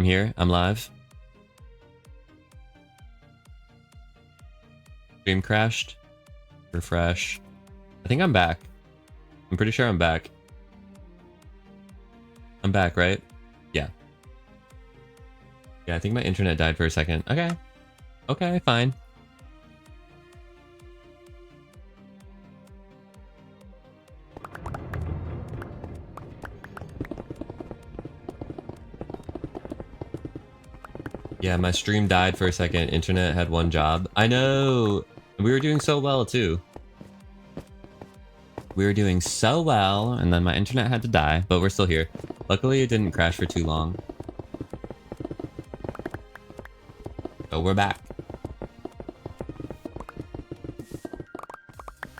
I'm here. I'm live. Stream crashed. Refresh. I think I'm back. I'm pretty sure I'm back. I'm back, right? Yeah. Yeah, I think my internet died for a second. Okay. Okay, fine. Yeah, my stream died for a second. Internet had one job. I know! We were doing so well, too. We were doing so well, and then my internet had to die, but we're still here. Luckily, it didn't crash for too long. So we're back.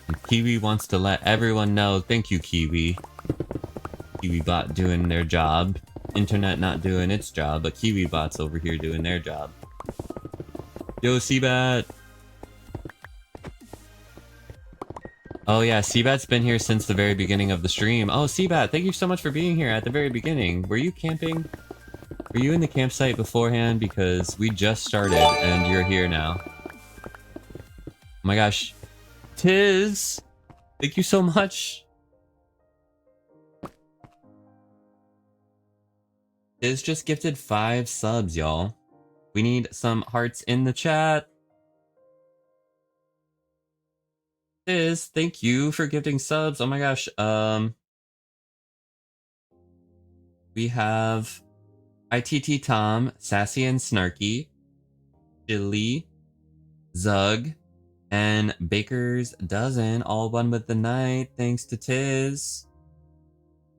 And Kiwi wants to let everyone know. Thank you, Kiwi. KiwiBot doing their job. Internet not doing its job, but KiwiBot's over here doing their job. Yo, Seabat! Oh yeah, Seabat's been here since the very beginning of the stream. Oh, Seabat, thank you so much for being here at the very beginning. Were you camping? Were you in the campsite beforehand? Because we just started and you're here now. Oh my gosh. Tiz! Thank you so much! Tiz just gifted 5 subs, y'all. We need some hearts in the chat. Tiz, thank you for gifting subs. Oh my gosh. We have ITT Tom, Sassy and Snarky, Chili, Zug, and Baker's Dozen, all one with the night. Thanks to Tiz.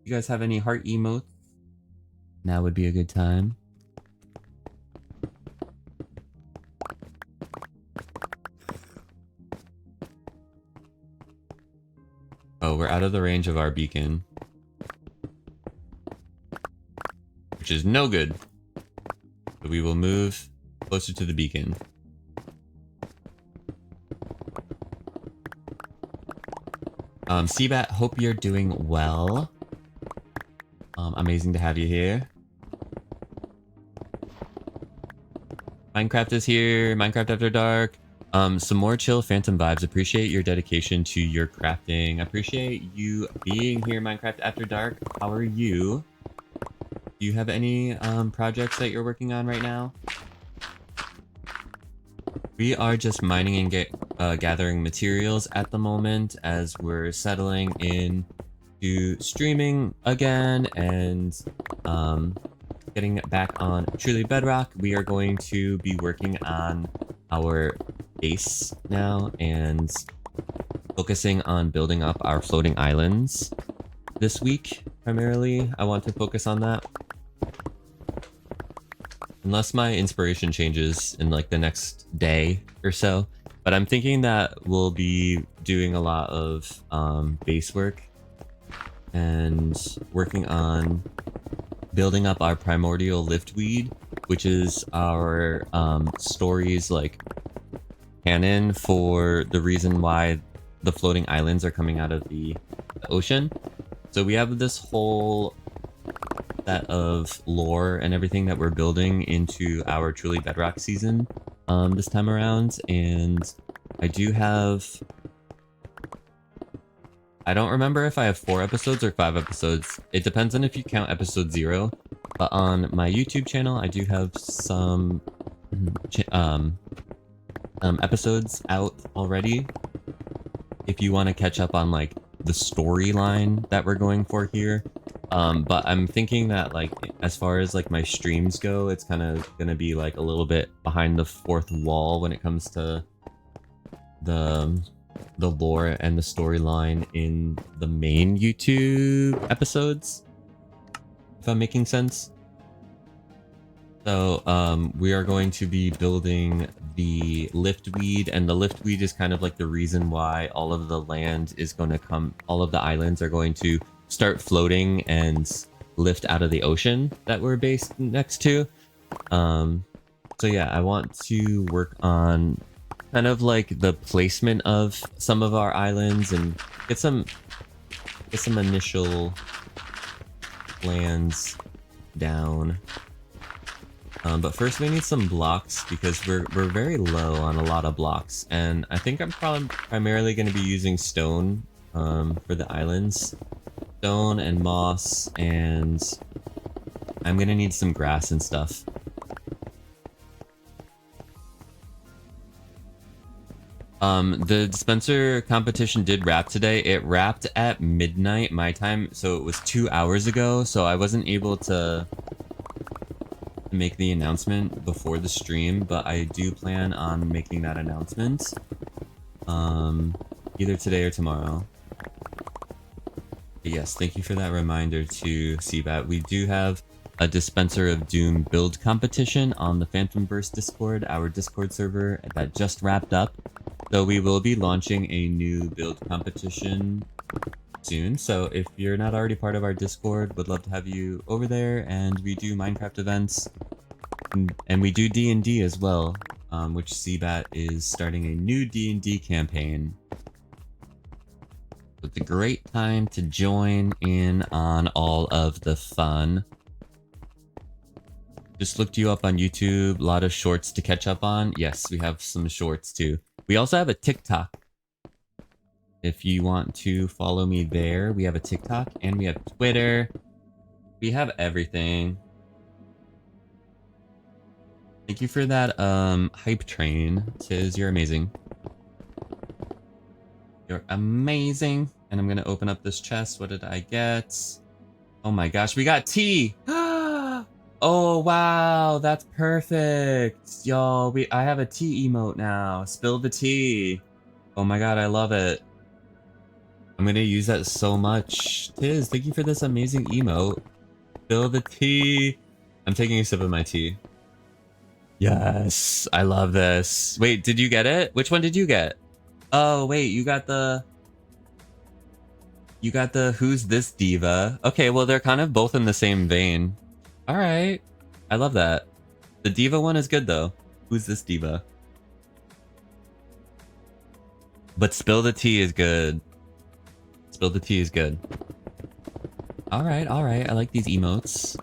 You guys have any heart emotes? Now would be a good time. Oh, we're out of the range of our beacon. Which is no good. So we will move closer to the beacon. Seabat, hope you're doing well. Amazing to have you here. Minecraft is here. Minecraft After Dark. Some more chill Phantom vibes. Appreciate your dedication to your crafting. Appreciate you being here, Minecraft After Dark. How are you? Do you have any projects that you're working on right now? We are just mining and gathering materials at the moment as we're settling in to streaming again and getting back on Truly Bedrock. We are going to be working on our base now and focusing on building up our floating islands this week. Primarily, I want to focus on that. Unless my inspiration changes in like the next day or so. But I'm thinking that we'll be doing a lot of base work and working on building up our Primordial Liftweed, which is our story's like canon for the reason why the floating islands are coming out of the ocean. So we have this whole set of lore and everything that we're building into our Truly Bedrock season this time around, and I do have... I don't remember if I have 4 episodes or 5 episodes. It depends on if you count episode 0. But on my YouTube channel, I do have some episodes out already. If you want to catch up on like the storyline that we're going for here. But I'm thinking that like as far as like my streams go, it's kind of gonna be like a little bit behind the fourth wall when it comes to the lore and the storyline in the main YouTube episodes, if I'm making sense. So we are going to be building the liftweed, and the liftweed is kind of like the reason why all of the land is going to come, all of the islands are going to start floating and lift out of the ocean that we're based next to. So yeah, I want to work on kind of like the placement of some of our islands and get some initial plans down. But first we need some blocks because we're very low on a lot of blocks, and I think I'm probably primarily going to be using stone for the islands. Stone and moss, and I'm going to need some grass and stuff. The dispenser competition did wrap today. It wrapped at midnight my time, so it was 2 hours ago, so I wasn't able to make the announcement before the stream, but I do plan on making that announcement either today or tomorrow. But yes, thank you for that reminder to CBAT. We do have a Dispenser of Doom build competition on the Phantomverse Discord, our Discord server, that just wrapped up. So we will be launching a new build competition soon. So if you're not already part of our Discord, would love to have you over there. And we do Minecraft events, and we do D&D as well, which CBAT is starting a new D&D campaign. It's a great time to join in on all of the fun. Just looked you up on YouTube, a lot of shorts to catch up on. Yes, we have some shorts too. We also have a TikTok. If you want to follow me there, we have a TikTok and we have Twitter. We have everything. Thank you for that hype train, Tiz. You're amazing. You're amazing. And I'm gonna open up this chest. What did I get? Oh my gosh, we got tea! Oh wow, that's perfect. Y'all, I have a tea emote now. Spill the tea. Oh my god, I love it. I'm gonna use that so much. Tiz, thank you for this amazing emote. Spill the tea. I'm taking a sip of my tea. Yes, I love this. Wait, did you get it? Which one did you get? Oh wait, you got the Who's This Diva? Okay, well they're kind of both in the same vein. Alright. I love that. The Diva one is good though. Who's This Diva? But Spill the Tea is good. Spill the Tea is good. Alright, alright. I like these emotes.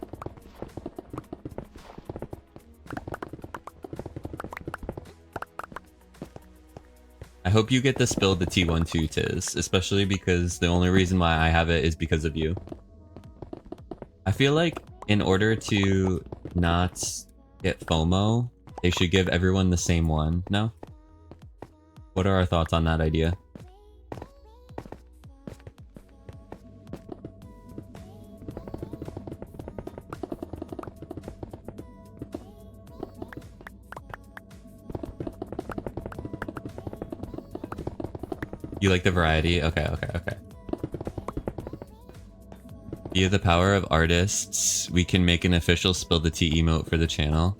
I hope you get the Spill the Tea one too, Tiz. Especially because the only reason why I have it is because of you. I feel like in order to not get FOMO, they should give everyone the same one, no? What are our thoughts on that idea? You like the variety? Okay, okay, okay. Via the power of artists, we can make an official Spill the Tea emote for the channel.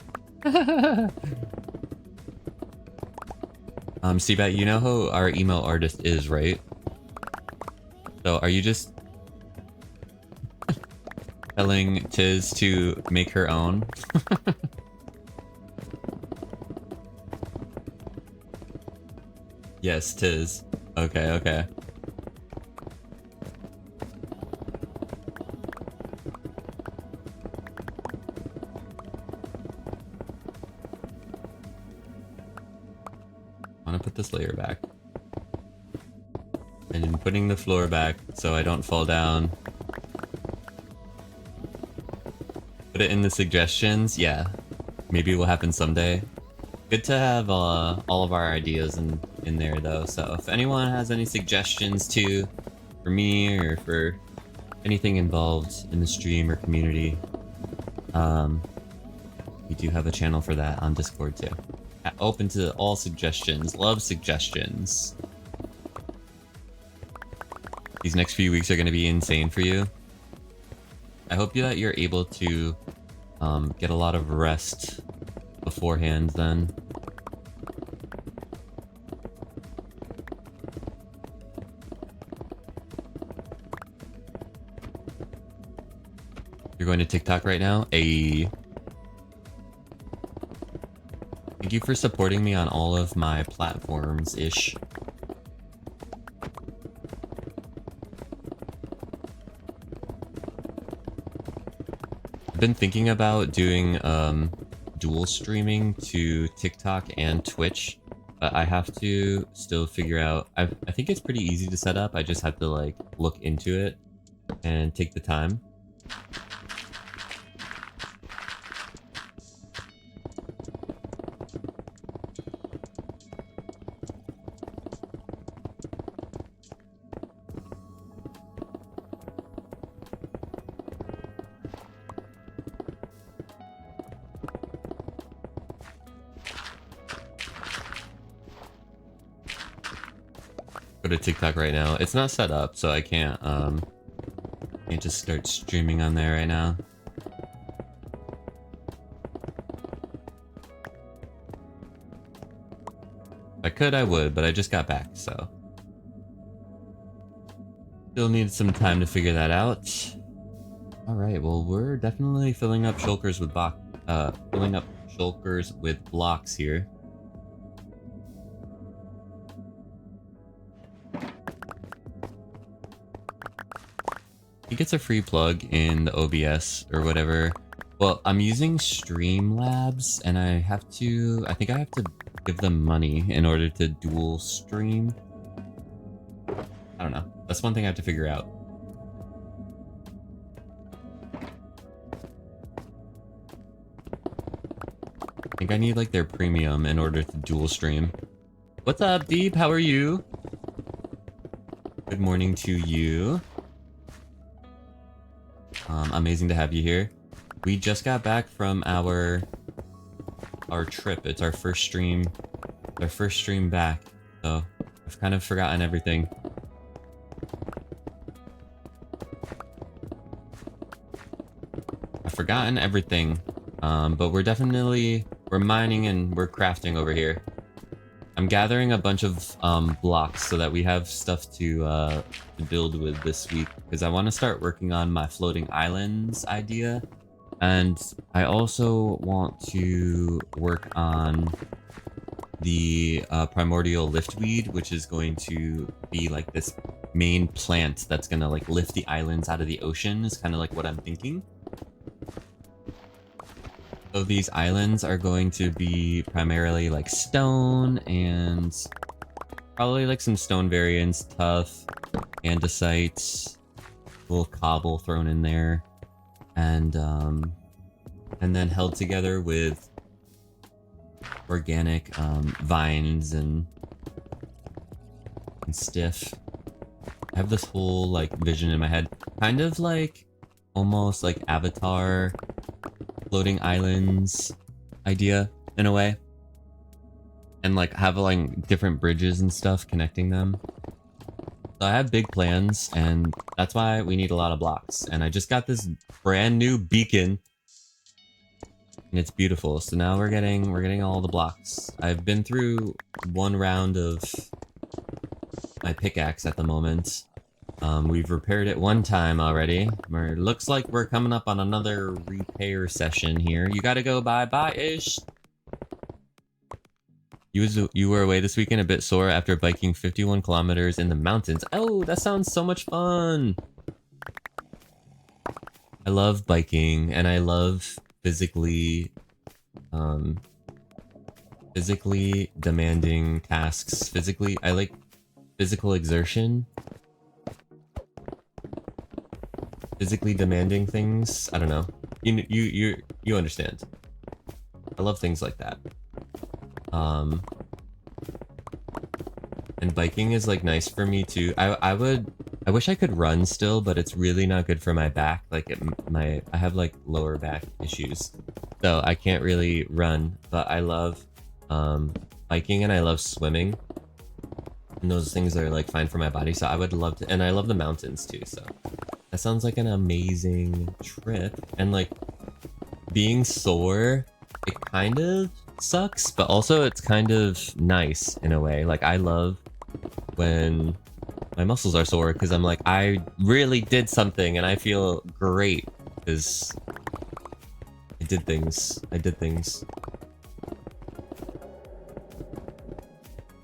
CBAT, you know who our emo artist is, right? So are you just telling Tiz to make her own? Yes, Tiz. Okay, okay. I want to put this layer back. And I'm putting the floor back so I don't fall down. Put it in the suggestions. Yeah, maybe it will happen someday. Good to have all of our ideas in there though, so if anyone has any suggestions too, for me or for anything involved in the stream or community, we do have a channel for that on Discord too. Open to all suggestions. Love suggestions. These next few weeks are going to be insane for you. I hope that you're able to get a lot of rest beforehand then. You're going to TikTok right now? Ayy. Thank you for supporting me on all of my platforms-ish. I've been thinking about doing dual streaming to TikTok and Twitch, but I have to still figure out. I think it's pretty easy to set up. I just have to like look into it and take the time. Go to TikTok right now. It's not set up, so I can't just start streaming on there right now. If I could, I would, but I just got back, so still need some time to figure that out. All right, well, we're definitely filling up shulkers with blocks here. He gets a free plug in the OBS or whatever. Well, I'm using Streamlabs, and I think I have to give them money in order to dual stream. I don't know. That's one thing I have to figure out. I think I need like their premium in order to dual stream. What's up, Deep? How are you? Good morning to you. Amazing to have you here. We just got back from our trip. It's our first stream back, so I've kind of forgotten everything. I've forgotten everything, but we're mining and we're crafting over here. I'm gathering a bunch of blocks so that we have stuff to build with this week, because I want to start working on my floating islands idea, and I also want to work on the Primordial Liftweed, which is going to be like this main plant that's gonna like lift the islands out of the ocean, is kind of like what I'm thinking. So these islands are going to be primarily like stone and probably like some stone variants, tough, andesite, a little cobble thrown in there, and then held together with organic vines and stiff. I have this whole like vision in my head, kind of like almost like Avatar floating islands idea in a way, and like have like different bridges and stuff connecting them. So I have big plans, and that's why we need a lot of blocks. And I just got this brand new beacon, and it's beautiful. So now we're getting all the blocks. I've been through one round of my pickaxe at the moment. We've repaired it one time already. Looks like we're coming up on another repair session here. You gotta go bye-bye-ish. You were away this weekend, a bit sore after biking 51 kilometers in the mountains. Oh, that sounds so much fun! I love biking, and I love physically demanding tasks. I like physical exertion. Physically demanding things. I don't know. You understand. I love things like that. And biking is like nice for me too. I wish I could run still, but it's really not good for my back. Like I have like lower back issues, so I can't really run. But I love biking, and I love swimming, and those things are like fine for my body. So I would love to, and I love the mountains too. So that sounds like an amazing trip. And like being sore, it kind of sucks, but also it's kind of nice in a way. Like I love when my muscles are sore, because I'm like, I really did something and I feel great because I did things.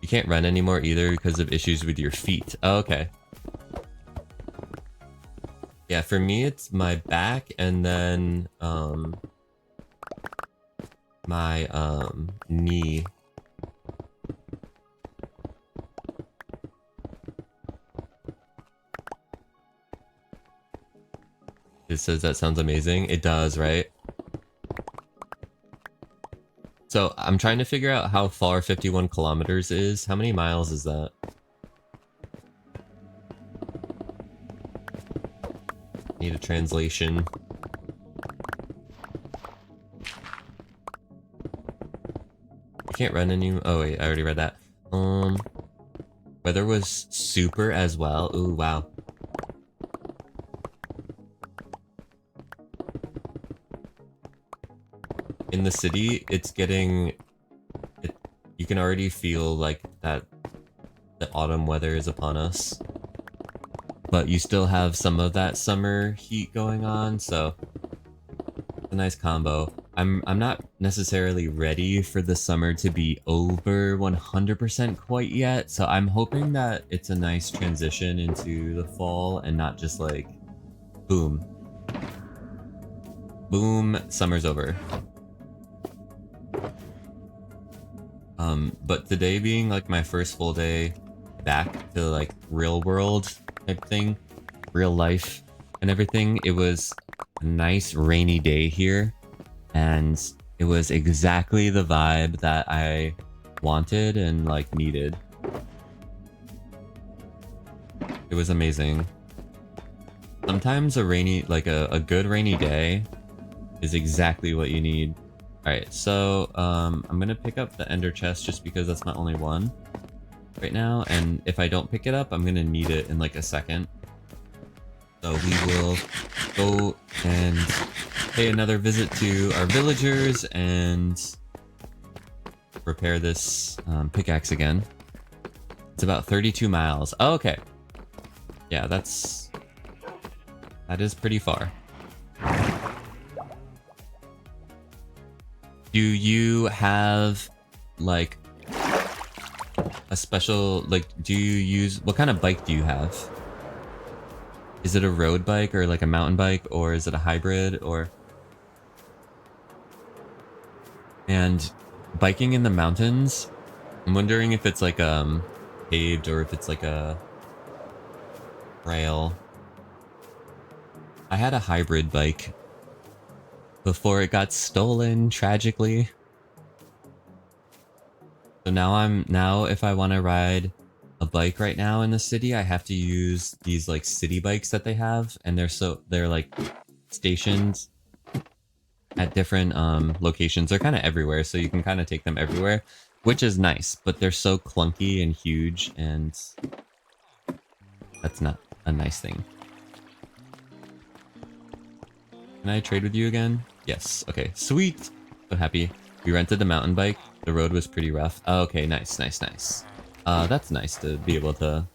You can't run anymore either because of issues with your feet. Oh, okay. Yeah, for me it's my back, and then my knee. It says that sounds amazing. It does, right? So I'm trying to figure out how far 51 kilometers is. How many miles is that? Need a translation. I can't run any. Oh wait, I already read that. Weather was super as well. Ooh, wow. In the city, it's getting... you can already feel like that the autumn weather is upon us. But you still have some of that summer heat going on, so it's a nice combo. I'm not necessarily ready for the summer to be over 100% quite yet, so I'm hoping that it's a nice transition into the fall and not just like, boom. Boom, summer's over. But today being like my first full day back to like real world type thing, real life and everything, it was a nice rainy day here. And it was exactly the vibe that I wanted and like needed. It was amazing. Sometimes a rainy, like a good rainy day is exactly what you need. Alright, so I'm gonna pick up the ender chest just because that's my only one right now. And if I don't pick it up, I'm gonna need it in like a second. So we will go and pay another visit to our villagers and repair this pickaxe again. It's about 32 miles. Oh, okay. Yeah, that is pretty far. Do you have like a special, like, do you use, what kind of bike do you have? Is it a road bike or like a mountain bike, or is it a hybrid, or? And biking in the mountains, I'm wondering if it's like paved or if it's like a rail. I had a hybrid bike before it got stolen tragically. So now if I want to ride a bike right now in the city, I have to use these like city bikes that they have, and they're like stationed at different locations. They're kind of everywhere, so you can kind of take them everywhere, which is nice, but they're so clunky and huge, and that's not a nice thing. Can I trade with you again? Yes. Okay, sweet. So happy. We rented the mountain bike. The road was pretty rough. Oh, okay, nice, nice, nice. That's nice to be able to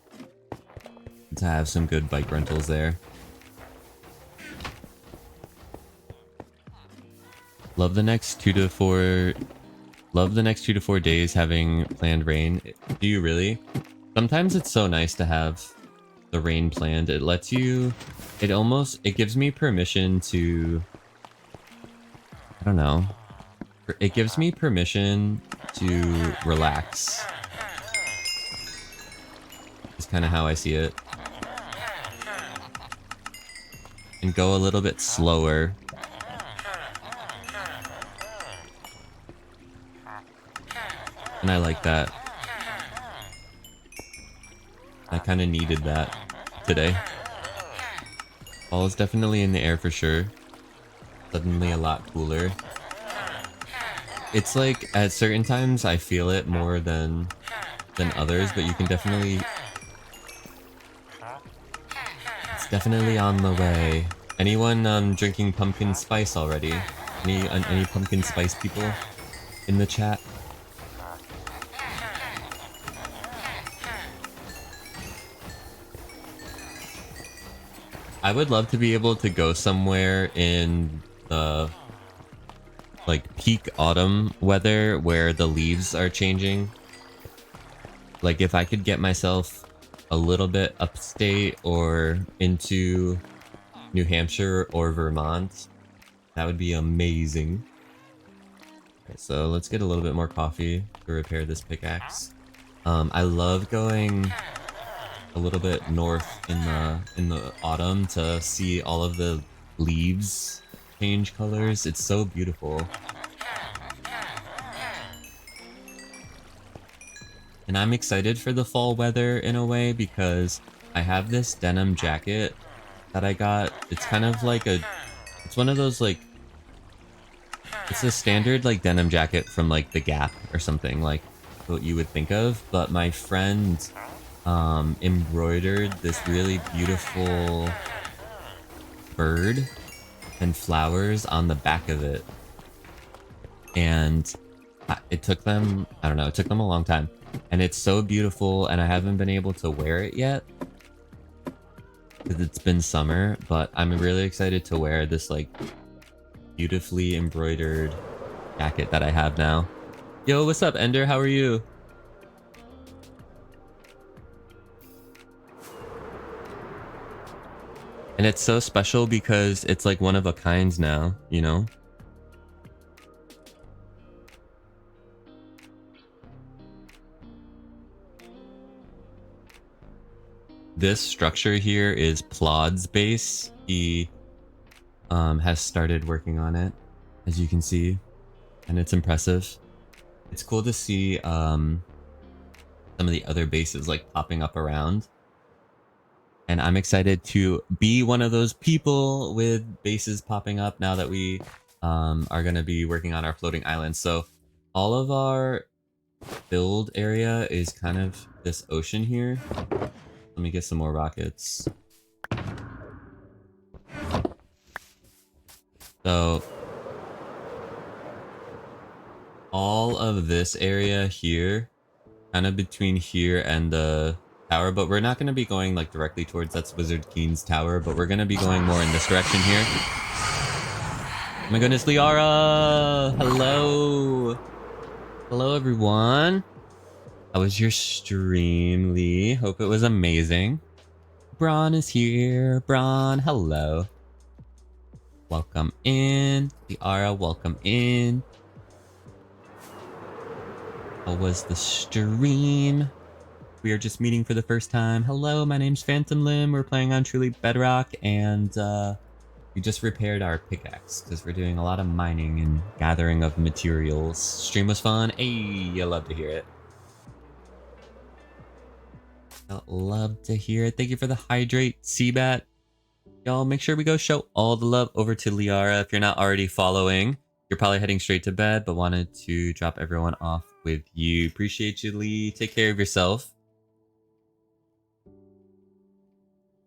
have some good bike rentals there. Love the next 2 to 4 days having planned rain. Do you really? Sometimes it's so nice to have the rain planned. It lets you, it gives me permission to, I don't know. It gives me permission to relax. Is kind of how I see it. And go a little bit slower. And I like that. I kind of needed that today. Fall is definitely in the air for sure. Suddenly a lot cooler. It's like at certain times I feel it more than others, but you can definitely... It's definitely on the way. Anyone drinking pumpkin spice already? Any pumpkin spice people in the chat? I would love to be able to go somewhere in the like peak autumn weather where the leaves are changing. Like if I could get myself a little bit upstate or into New Hampshire or Vermont, that would be amazing. Okay, so let's get a little bit more coffee to repair this pickaxe. I love going a little bit north in the autumn to see all of the leaves change colors. It's so beautiful. And I'm excited for the fall weather in a way because I have this denim jacket that I got. It's kind of like it's one of those like, it's a standard like denim jacket from like the Gap or something, like what you would think of. But my friend embroidered this really beautiful bird and flowers on the back of it. And it took them, I don't know, it took them a long time. And it's so beautiful, and I haven't been able to wear it yet because it's been summer, but I'm really excited to wear this like beautifully embroidered jacket that I have now. Yo, what's up, Ender? How are you? And it's so special because it's like one of a kind now, you know? This structure here is Plod's base. He has started working on it, as you can see, and it's impressive. It's cool to see some of the other bases like popping up around. And I'm excited to be one of those people with bases popping up now that we are going to be working on our floating island. So all of our build area is kind of this ocean here. Let me get some more rockets. So all of this area here, kind of between here and the tower, but we're not going to be going like directly towards that's Wizard Keen's tower, but we're going to be going more in this direction here. Oh my goodness, Liara! Hello! Hello, everyone! How was your stream, Lee? Hope it was amazing. Braun is here. Braun, hello. Welcome in. Liara, welcome in. How was the stream? We are just meeting for the first time. Hello, my name's PhantomLimb. We're playing on Truly Bedrock, and we just repaired our pickaxe because we're doing a lot of mining and gathering of materials. Stream was fun. Hey, I love to hear it. I love to hear it. Thank you for the hydrate, Seabat. Y'all, make sure we go show all the love over to Liara. If you're not already following, you're probably heading straight to bed, but wanted to drop everyone off with you. Appreciate you, Lee. Take care of yourself.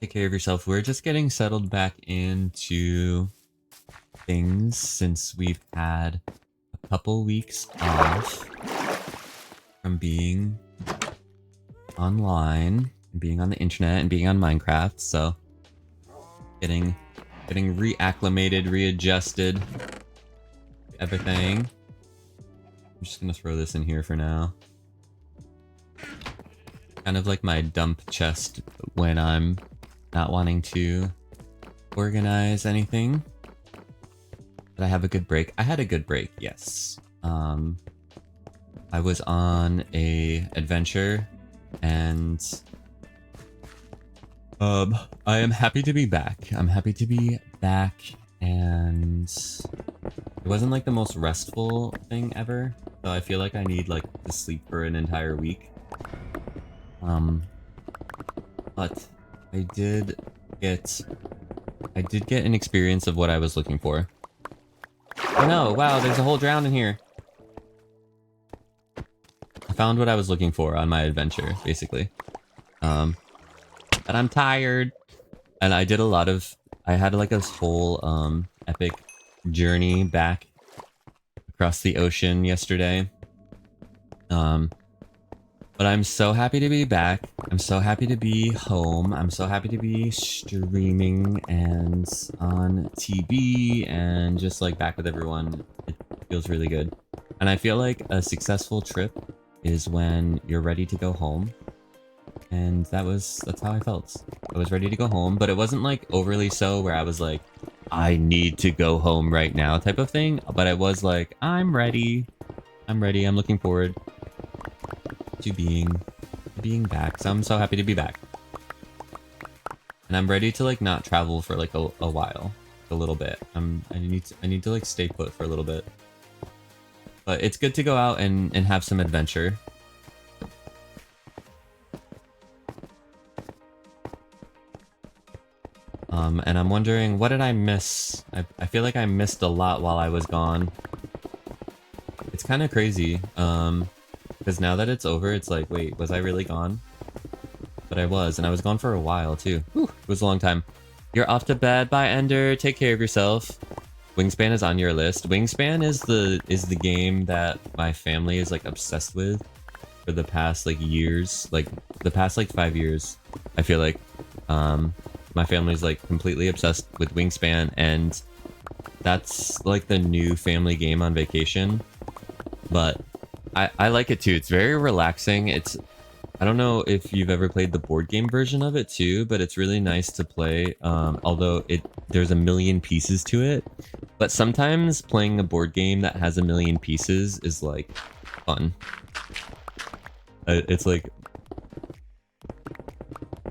Take care of yourself. We're just getting settled back into things since we've had a couple weeks off from being online and being on the internet and being on Minecraft. So getting reacclimated, readjusted, everything. I'm just gonna throw this in here for now. Kind of like my dump chest when I'm not wanting to organize anything. Did I have a good break? I had a good break, yes. I was on a adventure, and I am happy to be back. I'm happy to be back, and it wasn't like the most restful thing ever, so I feel like I need like to sleep for an entire week. But I did get an experience of what I was looking for. Oh no, wow, there's a whole drown in here. I found what I was looking for on my adventure, basically. But I'm tired. And I did a lot of, I had like this whole epic journey back across the ocean yesterday. But I'm so happy to be back. I'm so happy to be home. I'm so happy to be streaming and on TV and just like back with everyone. It feels really good. And I feel like a successful trip is when you're ready to go home. And that's how I felt. I was ready to go home, but it wasn't like overly so where I was like, I need to go home right now type of thing, but I was like, I'm ready. I'm ready. I'm looking forward to being back. So I'm so happy to be back. And I'm ready to like not travel for like a while, a little bit. I need to like stay put for a little bit. But it's good to go out and have some adventure. And I'm wondering, what did I miss? I feel like I missed a lot while I was gone. It's kind of crazy, because now that it's over, it's like, wait, was I really gone? But I was, and I was gone for a while too. Whew, it was a long time. You're off to bed. Bye, Ender. Take care of yourself. Wingspan is on your list. Wingspan is the game that my family is like obsessed with for the past like years, like the past like 5 years. I feel like my family's like completely obsessed with Wingspan, and that's like the new family game on vacation. But I like it too. It's very relaxing. I don't know if you've ever played the board game version of it too, but it's really nice to play. Although there's a million pieces to it, but sometimes playing a board game that has a million pieces is like fun. It's like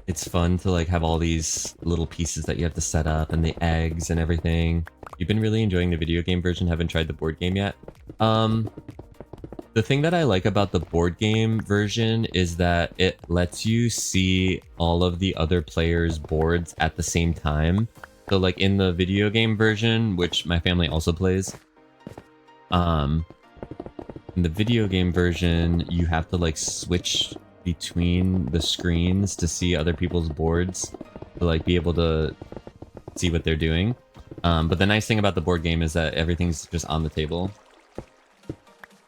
it's fun to like have all these little pieces that you have to set up and the eggs and everything. You've been really enjoying the video game version, haven't tried the board game yet. The thing that I like about the board game version is that it lets you see all of the other players' boards at the same time. So like in the video game version, which my family also plays, in the video game version, you have to like switch between the screens to see other people's boards to like be able to see what they're doing. But the nice thing about the board game is that everything's just on the table.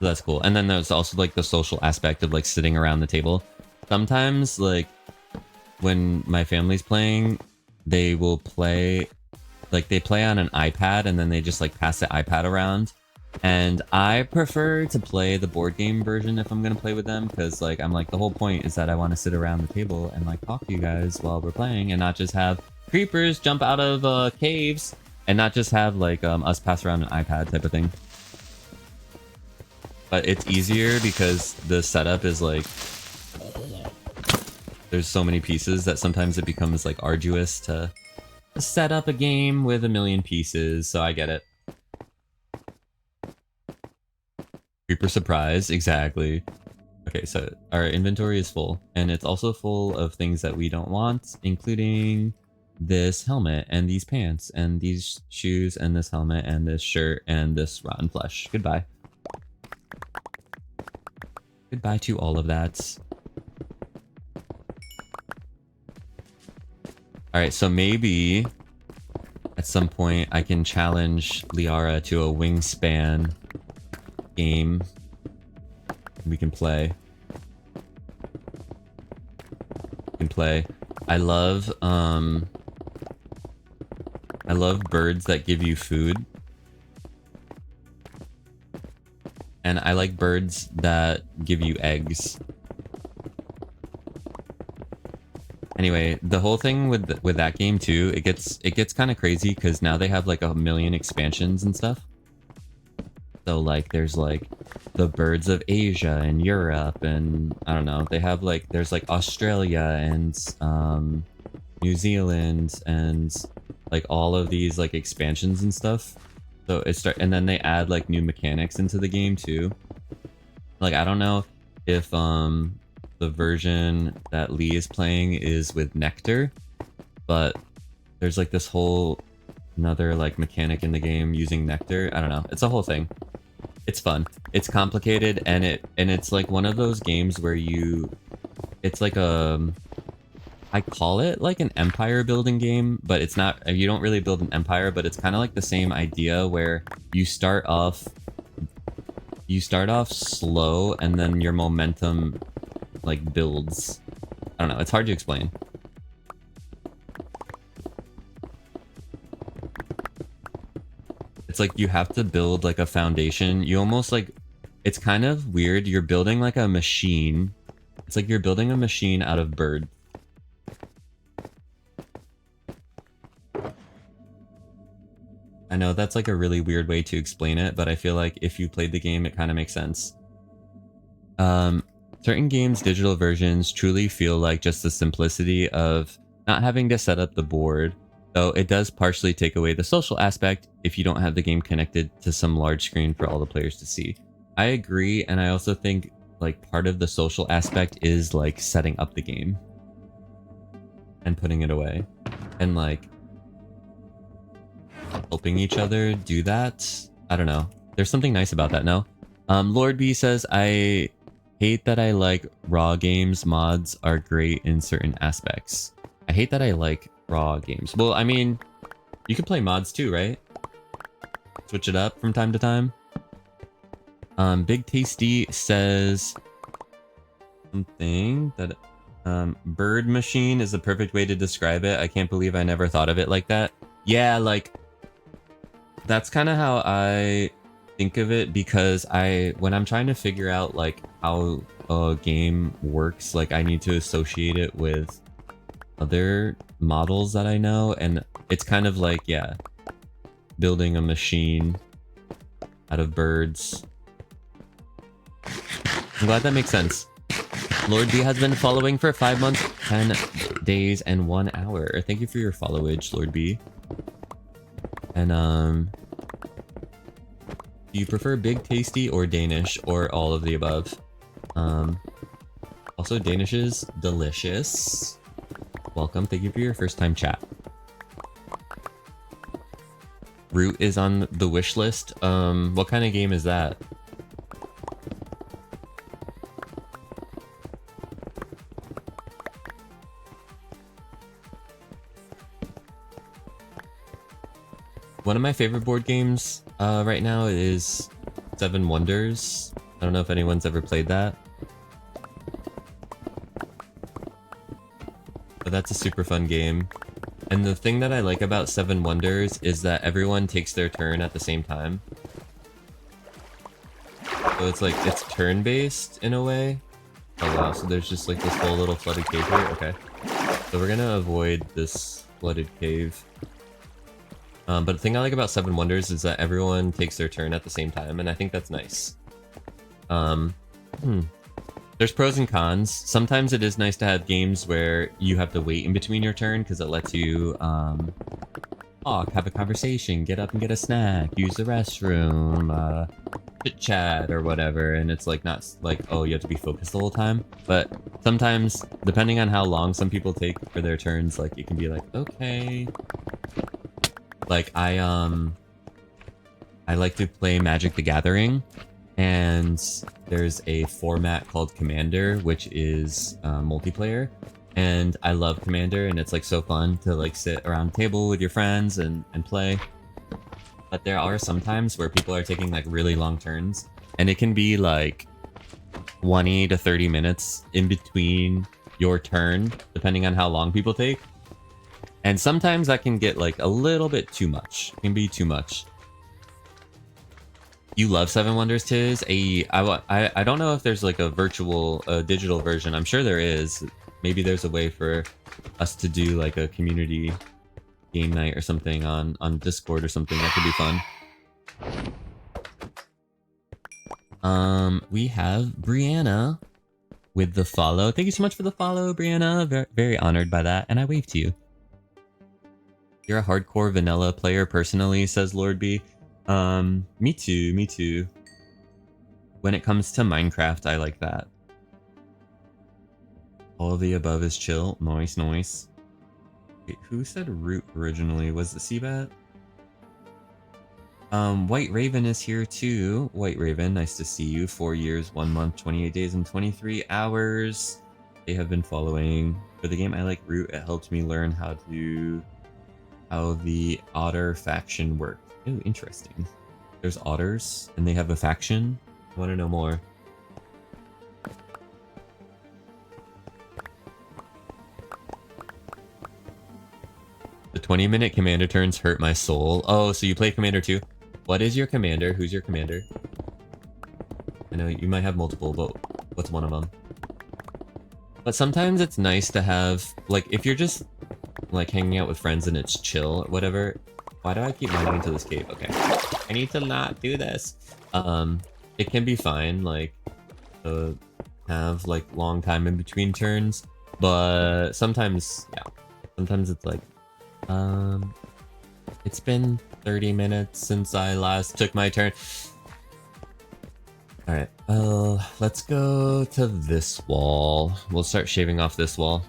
So that's cool. And then there's also like the social aspect of like sitting around the table. Sometimes like when my family's playing, they will play, like they play on an iPad and then they just like pass the iPad around. And I prefer to play the board game version if I'm gonna play with them, because like I'm like, the whole point is that I want to sit around the table and like talk to you guys while we're playing, and not just have creepers jump out of caves, and not just have like us pass around an iPad type of thing. But it's easier because the setup is like, there's so many pieces that sometimes it becomes like arduous to set up a game with a million pieces, so I get it. Creeper surprise, exactly. Okay, so our inventory is full, and it's also full of things that we don't want, including this helmet, and these pants, and these shoes, and this helmet, and this shirt, and this rotten flesh. Goodbye. Goodbye to all of that. Alright, so maybe at some point I can challenge Liara to a Wingspan game we can play. I love birds that give you food, and I like birds that give you eggs. Anyway, the whole thing with that game too, it gets kind of crazy because now they have like a million expansions and stuff. So like there's like the birds of Asia and Europe, and I don't know, they have like, there's like Australia and New Zealand, and like all of these like expansions and stuff. So and then they add like new mechanics into the game too. Like I don't know if the version that Lee is playing is with Nectar, but there's like this whole another like mechanic in the game using Nectar. I don't know, it's a whole thing. It's fun, it's complicated, and it's like one of those games where it's like I call it like an empire building game, but it's not, you don't really build an empire, but it's kind of like the same idea where you start off slow and then your momentum like builds. I don't know, it's hard to explain. It's like you have to build like a foundation. You almost like, it's kind of weird. You're building like a machine. It's like you're building a machine out of birds. I know that's like a really weird way to explain it, but I feel like if you played the game, it kind of makes sense. Certain games' digital versions truly feel like just the simplicity of not having to set up the board, though it does partially take away the social aspect if you don't have the game connected to some large screen for all the players to see. I agree, and I also think like part of the social aspect is like setting up the game and putting it away and like helping each other do that. I don't know. There's something nice about that, no? Lord B says, I hate that I like raw games. Mods are great in certain aspects. I hate that I like raw games. Well, I mean, you can play mods too, right? Switch it up from time to time. Big Tasty says something that bird machine is the perfect way to describe it. I can't believe I never thought of it like that. Yeah, like that's kind of how I think of it, because when I'm trying to figure out like how a game works, like I need to associate it with other models that I know, and it's kind of like, yeah, building a machine out of birds. I'm glad that makes sense. Lord B has been following for 5 months, 10 days, and 1 hour. Thank you for your followage, Lord B. And do you prefer Big Tasty or Danish, or all of the above? Also, Danish is delicious. Welcome. Thank you for your first time chat. Root is on the wish list. What kind of game is that? One of my favorite board games right now is Seven Wonders. I don't know if anyone's ever played that. But that's a super fun game. And the thing that I like about Seven Wonders is that everyone takes their turn at the same time. So it's like, it's turn-based in a way. Oh wow, so there's just like this whole little flooded cave here? Okay. So we're gonna avoid this flooded cave. But the thing I like about Seven Wonders is that everyone takes their turn at the same time, and I think that's nice. There's pros and cons. Sometimes it is nice to have games where you have to wait in between your turn, because it lets you talk, have a conversation, get up and get a snack, use the restroom, chit chat or whatever, and it's like not like, oh, you have to be focused the whole time. But sometimes, depending on how long some people take for their turns, like it can be like, okay. Like I like to play Magic the Gathering, and there's a format called Commander, which is multiplayer, and I love Commander, and it's like so fun to like sit around the table with your friends and play. But there are some times where people are taking like really long turns, and it can be like 20 to 30 minutes in between your turn, depending on how long people take. And sometimes that can get like a little bit too much. It can be too much. You love Seven Wonders, Tiz? I don't know if there's like a digital version. I'm sure there is. Maybe there's a way for us to do like a community game night or something on Discord or something. That could be fun. We have Brianna with the follow. Thank you so much for the follow, Brianna. Very, very honored by that. And I wave to you. You're a hardcore vanilla player personally, says Lord B. Me too, me too. When it comes to Minecraft, I like that. All of the above is chill. Nice, nice. Wait, who said root originally? Was it Seabat? White Raven is here too. White Raven, nice to see you. 4 years, 1 month, 28 days, and 23 hours. They have been following. For the game I like Root, it helped me learn how the otter faction worked. Oh, interesting. There's otters, and they have a faction? I want to know more. The 20-minute commander turns hurt my soul. Oh, so you play commander too? What is your commander? Who's your commander? I know you might have multiple, but what's one of them? But sometimes it's nice to have, like, if you're just like hanging out with friends and it's chill or whatever, Why do I keep mining into this cave? Okay. I need to not do this. It can be fine, like, to have, like, long time in between turns. But sometimes, yeah. Sometimes it's like, it's been 30 minutes since I last took my turn. Alright, let's go to this wall. We'll start shaving off this wall.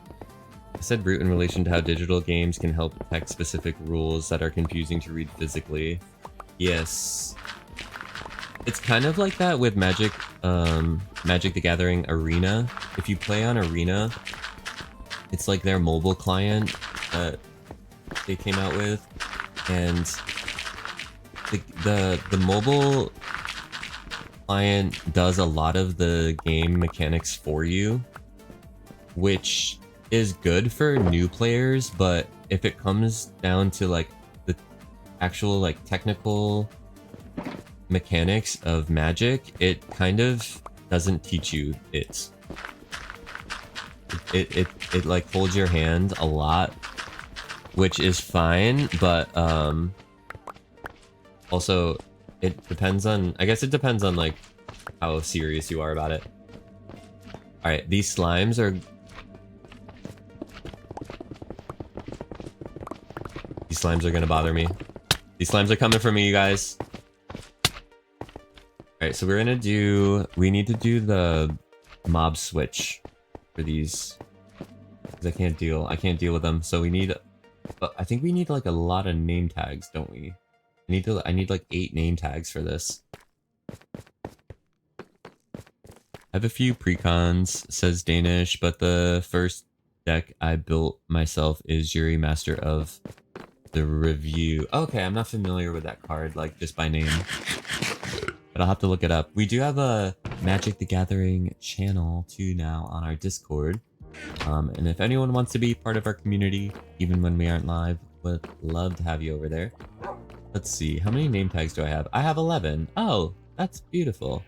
I said root in relation to how digital games can help detect specific rules that are confusing to read physically. Yes. It's kind of like that with Magic, Magic the Gathering Arena. If you play on Arena, it's like their mobile client that they came out with, and the mobile client does a lot of the game mechanics for you, which is good for new players, but if it comes down to like the actual like technical mechanics of Magic, it kind of doesn't teach you it. It like holds your hand a lot, which is fine, but also it depends on, I guess it depends on like how serious you are about it. Alright, these slimes are gonna bother me. These slimes are coming for me, you guys. Alright, so we're gonna do, we need to do the mob switch for these, because I can't deal with them. So we need, I think we need like a lot of name tags, don't we? I need like 8 name tags for this. I have a few precons, says Danish, but the first deck I built myself is Yuri, Master of the Review. Okay, I'm not familiar with that card, like just by name, but I'll have to look it up. We do have a Magic the Gathering channel too now on our Discord. And if anyone wants to be part of our community, even when we aren't live, would love to have you over there. Let's see, how many name tags do I have? I have 11. Oh, that's beautiful.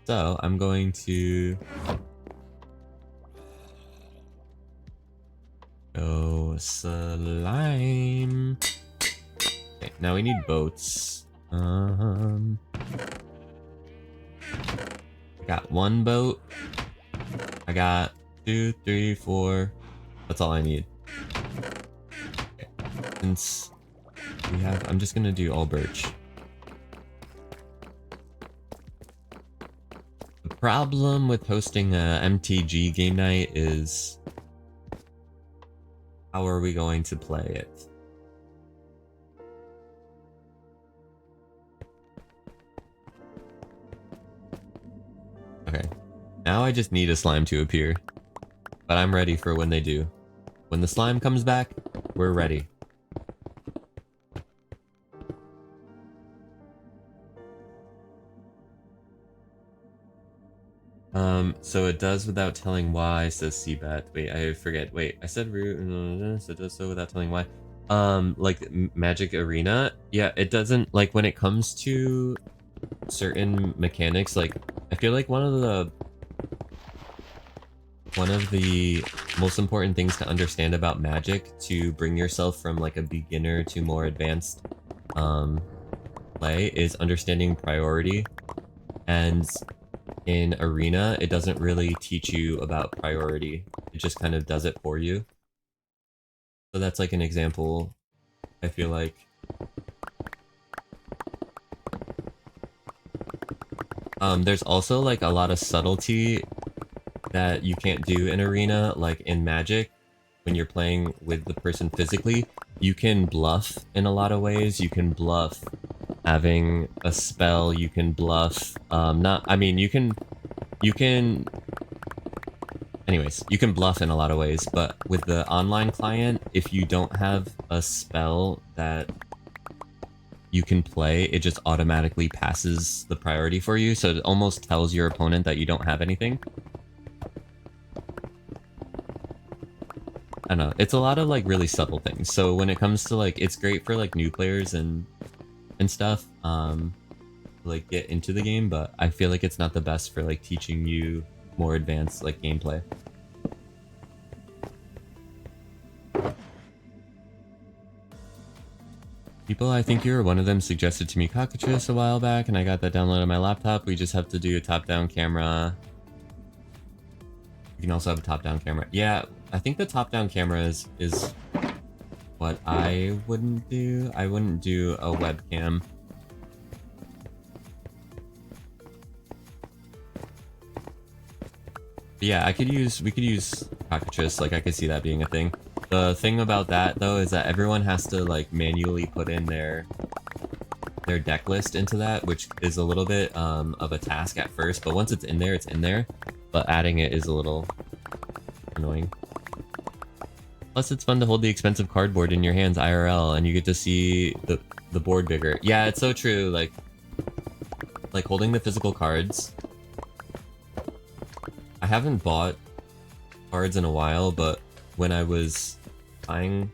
So I'm going to go slime. Okay, now we need boats. I got 1 boat. I got 2, 3, 4. That's all I need. Okay. Since we have, I'm just gonna do all birch. The problem with hosting a MTG game night is, how are we going to play it? Okay, now I just need a slime to appear, but I'm ready for when they do. When the slime comes back, we're ready. So it does without telling why, says Seabat. Wait, I forget. Wait, I said root, so it does so without telling why. Like Magic Arena, yeah, it doesn't, like when it comes to certain mechanics, like I feel like one of the most important things to understand about Magic to bring yourself from like a beginner to more advanced play is understanding priority. And in Arena, it doesn't really teach you about priority. It just kind of does it for you. So that's like an example, I feel like. There's also like a lot of subtlety that you can't do in Arena, like in Magic. When you're playing with the person physically, you can bluff in a lot of ways. You can bluff having a spell, you can bluff, anyways, you can bluff in a lot of ways, but with the online client, if you don't have a spell that you can play, it just automatically passes the priority for you, so it almost tells your opponent that you don't have anything. I don't know, it's a lot of like really subtle things, so when it comes to like, it's great for like new players and stuff, like get into the game, but I feel like it's not the best for like teaching you more advanced like gameplay. People, I think you were one of them, suggested to me cockatrice a while back, and I got that downloaded on my laptop. We just have to do a top-down camera. You can also have a top-down camera. Yeah, I think the top-down camera is what I wouldn't do. I wouldn't do a webcam. But yeah, we could use cockatrice, like I could see that being a thing. The thing about that though is that everyone has to like manually put in their deck list into that, which is a little bit of a task at first, but once it's in there, it's in there. But adding it is a little annoying. Plus it's fun to hold the expensive cardboard in your hands IRL and you get to see the board bigger. Yeah, it's so true, like holding the physical cards. I haven't bought cards in a while, but when I was buying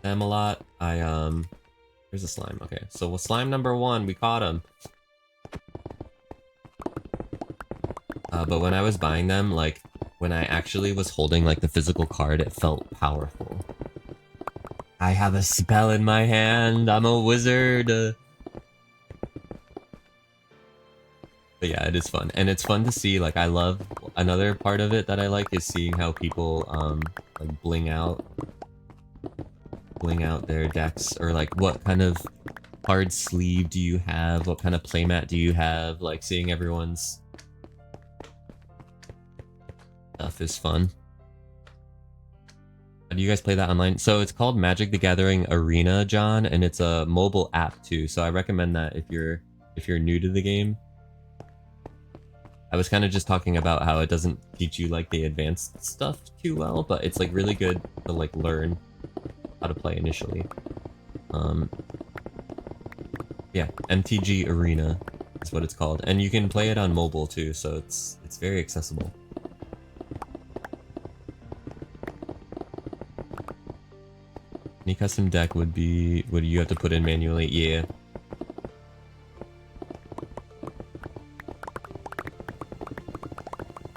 them a lot, here's a slime. Okay, so with slime number 1, we caught him. But when I was buying them, like, when I actually was holding, like, the physical card, it felt powerful. I have a spell in my hand! I'm a wizard! But yeah, it is fun. And it's fun to see, like, I love... Another part of it that I like is seeing how people, like, bling out their decks, or, like, what kind of card sleeve do you have, what kind of playmat do you have, like, seeing everyone's stuff is fun. Do you guys play that online? So it's called Magic the Gathering Arena, John, and it's a mobile app too, so I recommend that if you're new to the game. I was kind of just talking about how it doesn't teach you like the advanced stuff too well, but it's like really good to like learn how to play initially. Yeah, MTG Arena is what it's called, and you can play it on mobile too, so it's very accessible. Any custom deck would you have to put in manually? Yeah.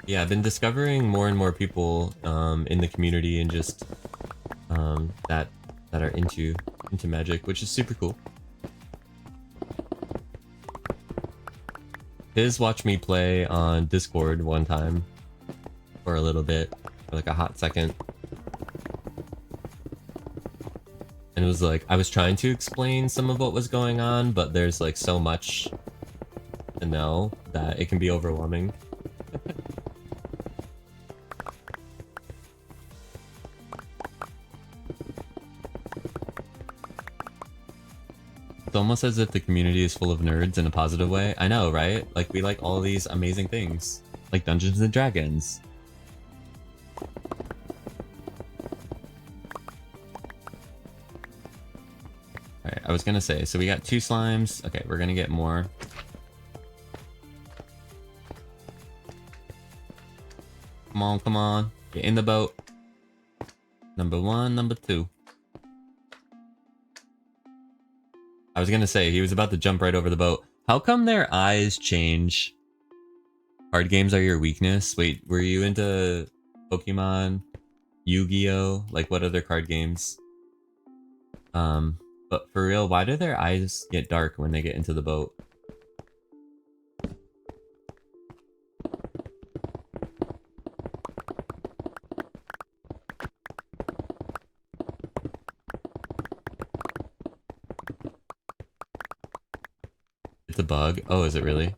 Yeah, I've been discovering more and more people in the community and just that are into Magic, which is super cool. Piz watched me play on Discord one time for a little bit, for like a hot second. And it was like, I was trying to explain some of what was going on, but there's like so much to know that it can be overwhelming. It's almost as if the community is full of nerds in a positive way. I know, right? Like, we like all these amazing things. Like Dungeons and Dragons. Alright, I was gonna say, so we got 2 slimes. Okay, we're gonna get more. Come on, come on. Get in the boat. Number 1, number 2. I was gonna say, he was about to jump right over the boat. How come their eyes change? Card games are your weakness? Wait, were you into Pokemon? Yu-Gi-Oh? Like, what other card games? But for real, why do their eyes get dark when they get into the boat? It's a bug? Oh, is it really?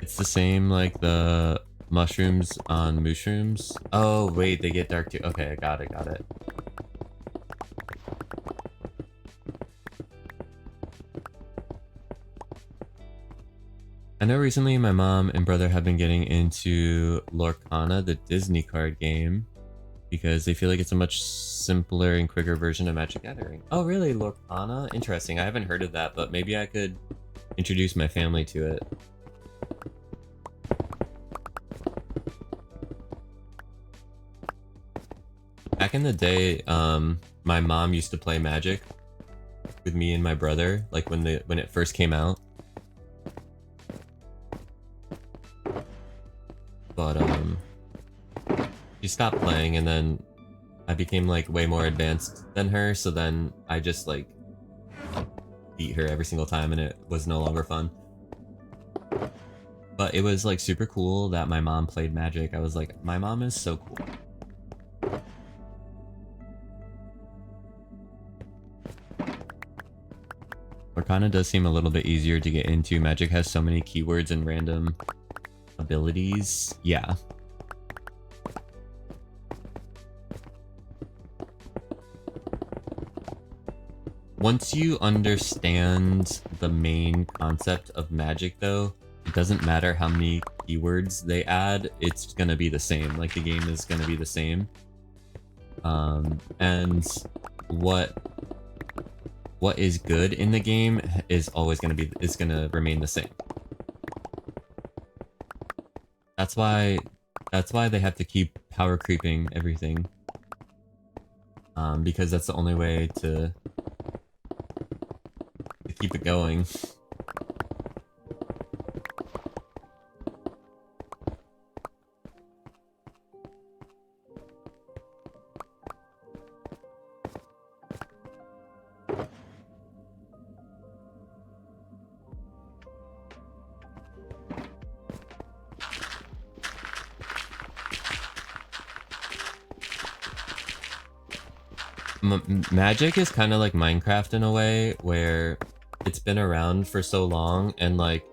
It's the same like the mushrooms on mushrooms. Oh, wait, they get dark too. Okay, I got it, got it. I know recently my mom and brother have been getting into Lorcana, the Disney card game, because they feel like it's a much simpler and quicker version of Magic Gathering. Oh really, Lorcana? Interesting, I haven't heard of that, but maybe I could introduce my family to it. Back in the day, my mom used to play Magic, with me and my brother, like when it first came out. But she stopped playing, and then I became like way more advanced than her, so then I just like beat her every single time, and it was no longer fun. But it was like super cool that my mom played Magic. I was like, my mom is so cool. Arcana does seem a little bit easier to get into. Magic has so many keywords and random abilities. Yeah. Once you understand the main concept of Magic, though, it doesn't matter how many keywords they add, it's gonna be the same. Like, the game is gonna be the same. And what is good in the game is always gonna remain the same. That's why they have to keep power creeping everything. Because that's the only way to keep it going. Magic is kind of like Minecraft in a way, where it's been around for so long, and like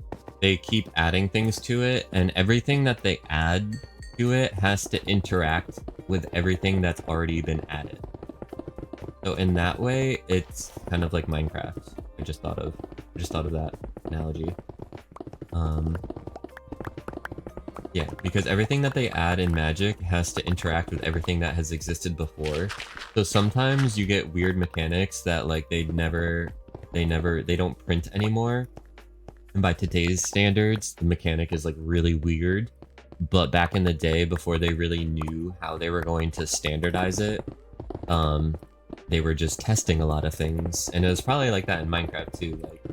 they keep adding things to it, and everything that they add to it has to interact with everything that's already been added. So in that way, it's kind of like Minecraft. I just thought of that analogy. Yeah, because everything that they add in Magic has to interact with everything that has existed before. So sometimes you get weird mechanics that like they don't print anymore. And by today's standards, the mechanic is like really weird. But back in the day, before they really knew how they were going to standardize it, they were just testing a lot of things. And it was probably like that in Minecraft too. Like,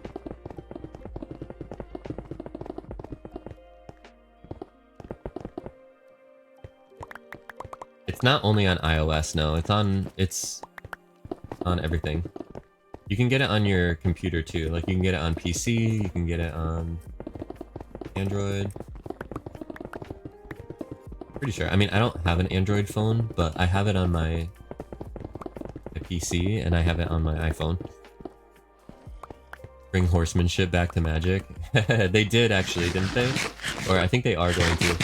it's not only on iOS, no. It's on everything. You can get it on your computer too. Like, you can get it on PC, you can get it on Android. Pretty sure. I mean, I don't have an Android phone, but I have it on my PC, and I have it on my iPhone. Bring horsemanship back to Magic. They did actually, didn't they? Or I think they are going to.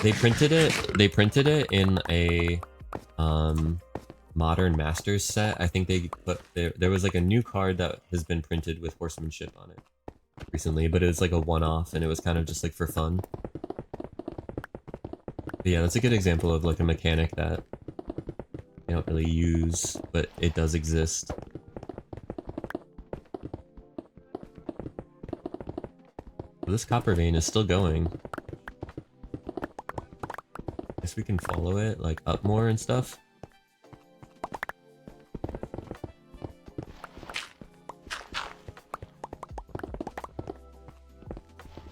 They printed it in a Modern Masters set. I think they put there was like a new card that has been printed with horsemanship on it recently, but it was like a one-off, and it was kind of just like for fun. But yeah, that's a good example of like a mechanic that they don't really use, but it does exist. This copper vein is still going. Guess we can follow it, like, up more and stuff.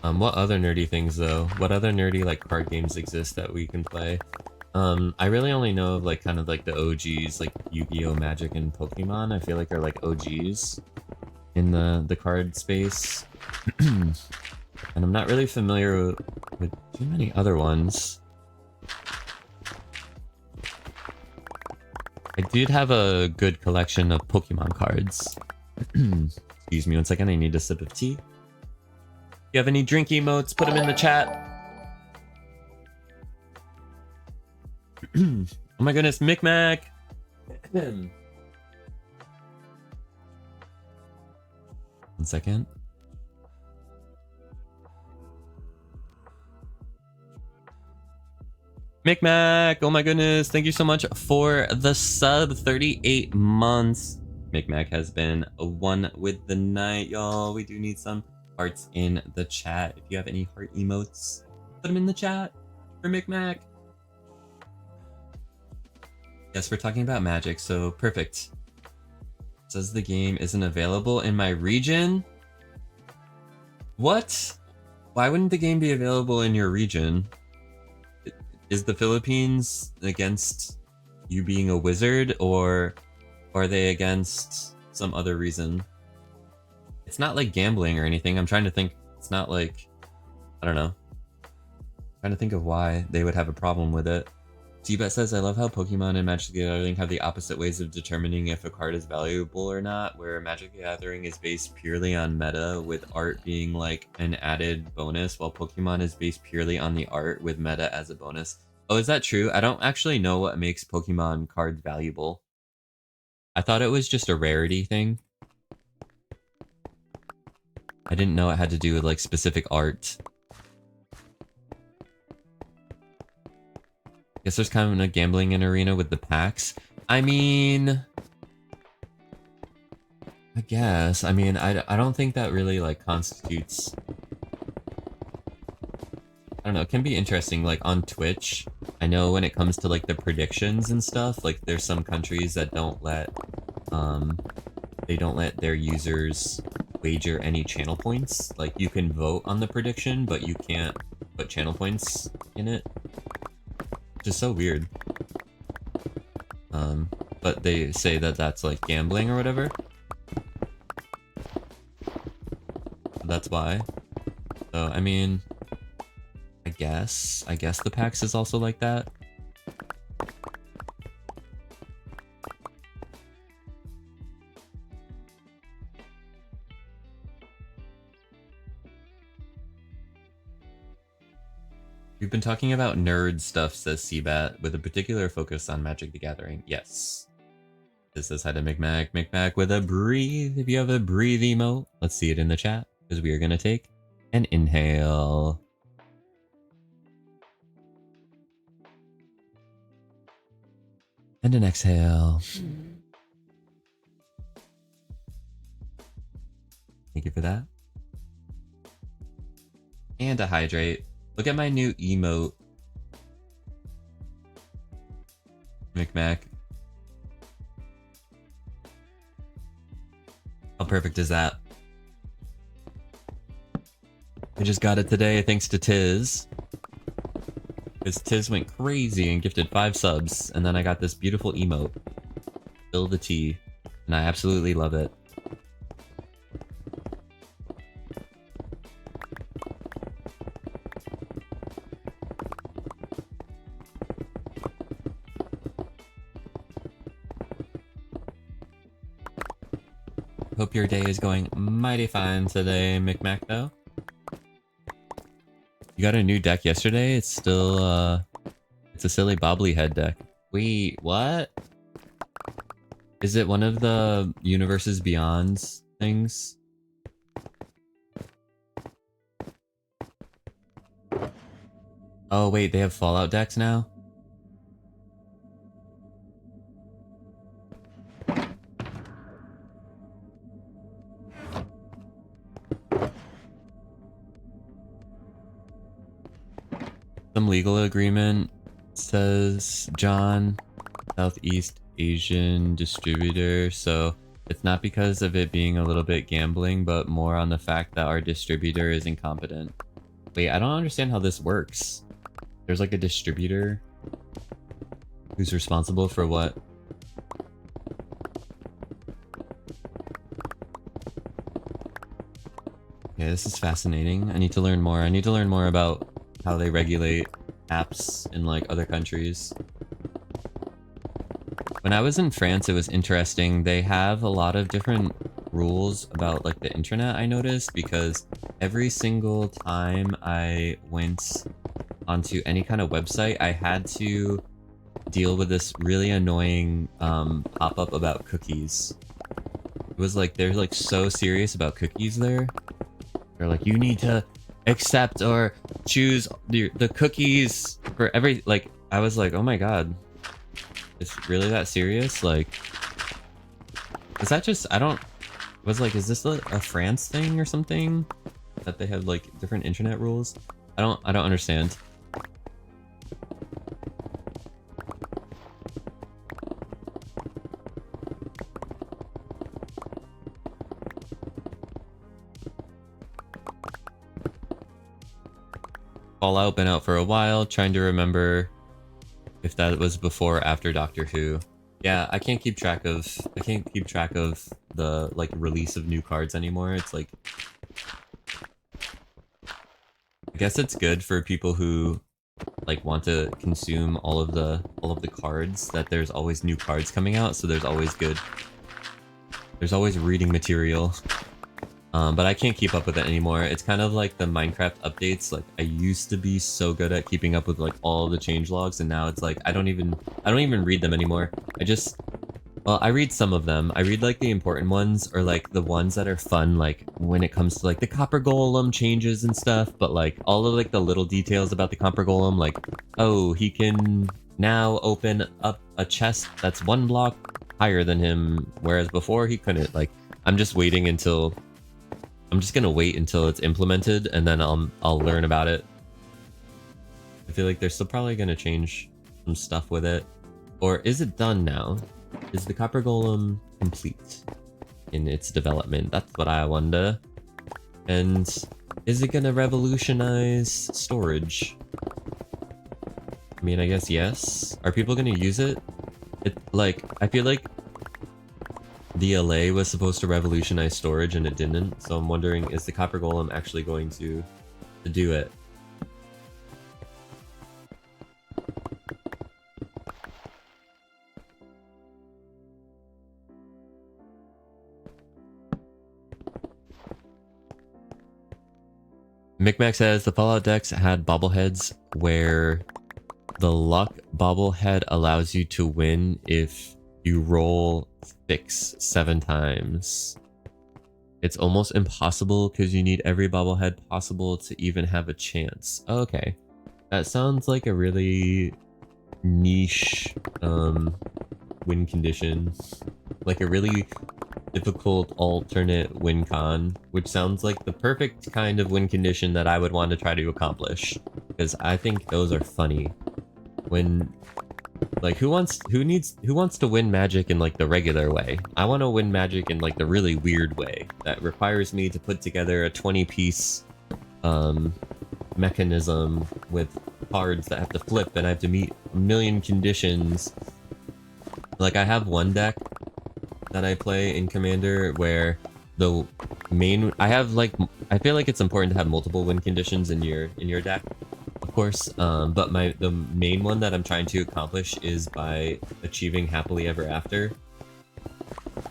What other nerdy things, though? What other nerdy, like, card games exist that we can play? I really only know of, like, kind of, like, the OGs, like, Yu-Gi-Oh! Magic, and Pokemon. I feel like are, like, OGs in the card space. And I'm not really familiar with too many other ones. I did have a good collection of Pokemon cards. Excuse me 1 second, I need a sip of tea. If you have any drink emotes, put them in the chat. Oh my goodness, Micmac! 1 second. Micmac, oh my goodness, thank you so much for the sub, 38 months. Micmac has been one with the night, y'all. We do need some hearts in the chat. If you have any heart emotes, put them in the chat for Micmac. Yes, we're talking about Magic, so perfect. Says the game isn't available in my region? What? Why wouldn't the game be available in your region? Is the Philippines against you being a wizard, or are they against some other reason? It's not like gambling or anything. I'm trying to think. It's not like, I don't know. I'm trying to think of why they would have a problem with it. Tibet says, I love how Pokemon and Magic the Gathering have the opposite ways of determining if a card is valuable or not, where Magic the Gathering is based purely on meta, with art being like an added bonus, while Pokemon is based purely on the art with meta as a bonus. Oh, is that true? I don't actually know what makes Pokemon cards valuable. I thought it was just a rarity thing. I didn't know it had to do with like specific art. Guess there's kind of a gambling in arena with the packs. I mean, I guess. I mean, I don't think that really like constitutes. I don't know. It can be interesting. Like on Twitch, I know when it comes to like the predictions and stuff, like there's some countries that don't let, they don't let their users wager any channel points. Like you can vote on the prediction, but you can't put channel points in it. Which is so weird. But they say that that's like gambling or whatever. That's why. So, I mean, I guess the PAX is also like that. We've been talking about nerd stuff, says Seabat, with a particular focus on Magic the Gathering. Yes. This says hi to McMac. McMac with a breathe. If you have a breathe emote, let's see it in the chat, because we are going to take an inhale. And an exhale. Thank you for that. And a hydrate. Look at my new emote. McMac. How perfect is that? I just got it today thanks to Tiz. Because Tiz went crazy and gifted 5 subs, and then I got this beautiful emote. Spill the tea. And I absolutely love it. Hope your day is going mighty fine today, McMac, though. You got a new deck yesterday? It's still, it's a silly bobbly head deck. Wait, what? Is it one of the Universes Beyond things? Oh, wait, they have Fallout decks now? Some legal agreement, says John. Southeast Asian distributor, so it's not because of it being a little bit gambling, but more on the fact that our distributor is incompetent. Wait, I don't understand how this works. There's like a distributor who's responsible for what? Yeah, this is fascinating. I need to learn more. I need to learn more about how they regulate apps in like other countries. When I was in France, it was interesting. They have a lot of different rules about like the internet, I noticed, because every single time I went onto any kind of website, I had to deal with this really annoying pop-up about cookies. It was like, they're like so serious about cookies there. They're like, you need to accept or choose the cookies for every, like, I was like, oh my god. It's really that serious? Like, is that just, I don't, was like, is this a France thing or something? That they have like different internet rules? I don't understand. Fallout, been out for a while, trying to remember if that was before or after Doctor Who. Yeah, I can't keep track of the like release of new cards anymore. It's like, I guess it's good for people who like want to consume all of the cards, that there's always new cards coming out, so there's always reading material. But I can't keep up with it anymore. It's kind of like the Minecraft updates. Like, I used to be so good at keeping up with like all the changelogs, and now it's like I don't even read them anymore. Well, I read some of them. I read like the important ones, or like the ones that are fun, like when it comes to like the copper golem changes and stuff, but like all of like the little details about the copper golem, like, oh, he can now open up a chest that's 1 block higher than him, whereas before he couldn't. Like, I'm just gonna wait until it's implemented, and then I'll learn about it. I feel like they're still probably gonna change some stuff with it. Or is it done now? Is the copper golem complete in its development? That's what I wonder. And is it gonna revolutionize storage? I mean, I guess yes. Are people gonna use it? Like, I feel like DLA was supposed to revolutionize storage and it didn't, so I'm wondering, is the copper golem actually going to do it? Micmac says the Fallout decks had bobbleheads where the luck bobblehead allows you to win if you roll 7 times. It's almost impossible because you need every bobblehead possible to even have a chance. Oh, okay. That sounds like a really niche win condition. Like a really difficult alternate win con, which sounds like the perfect kind of win condition that I would want to try to accomplish, because I think those are funny. When like, who wants to win magic in like the regular way? I want to win magic in like the really weird way that requires me to put together a 20-piece mechanism with cards that have to flip, and I have to meet a million conditions. Like, I have one deck that I play in Commander where the main I feel like it's important to have multiple win conditions in your deck, of course, but the main one that I'm trying to accomplish is by achieving happily ever after,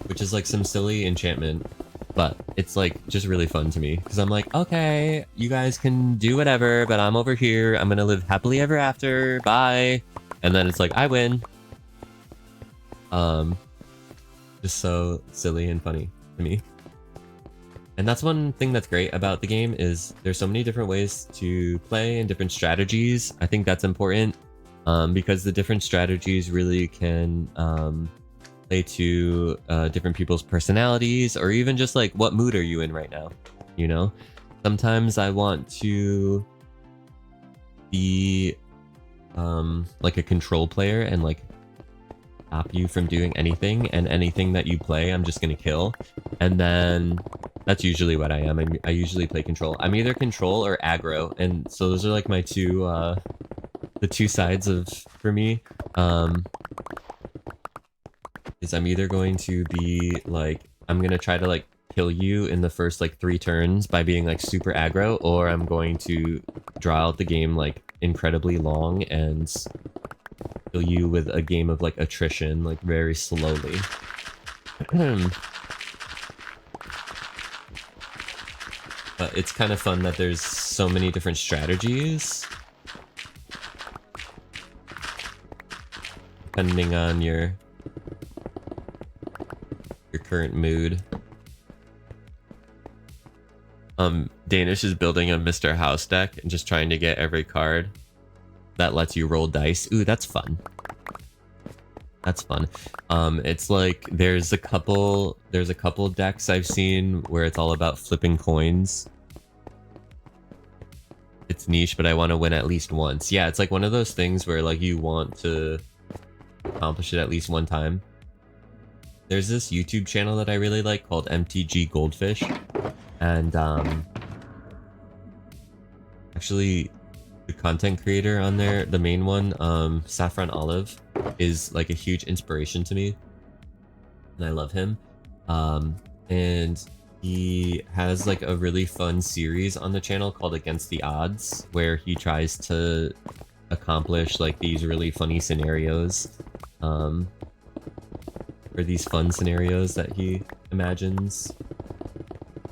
which is like some silly enchantment, but it's like just really fun to me, because I'm like, okay, you guys can do whatever, but I'm over here, I'm gonna live happily ever after, bye. And then it's like, I win. Just so silly and funny to me. And that's one thing that's great about the game, is there's so many different ways to play and different strategies. I think that's important, because the different strategies really can play to different people's personalities, or even just like, what mood are you in right now, you know? Sometimes I want to be like a control player and like stop you from doing anything, and anything that you play I'm just gonna kill. And then that's usually what I am. I usually play control. I'm either control or aggro, and so those are like my two the two sides of for me. Is I'm either going to be like, I'm gonna try to like kill you in the first like 3 turns by being like super aggro, or I'm going to draw out the game like incredibly long and kill you with a game of like attrition, like very slowly. But it's kind of fun that there's so many different strategies depending on your current mood. Danish is building a Mr. House deck and just trying to get every card that lets you roll dice. Ooh, that's fun. That's fun. It's like there's a couple decks I've seen where it's all about flipping coins. It's niche, but I want to win at least once. Yeah, it's like one of those things where like you want to accomplish it at least one time. There's this YouTube channel that I really like called MTG Goldfish, and actually the content creator on there, the main one, Saffron Olive, is like a huge inspiration to me, and I love him. And he has like a really fun series on the channel called Against the Odds, where he tries to accomplish like these really funny scenarios, or these fun scenarios that he imagines.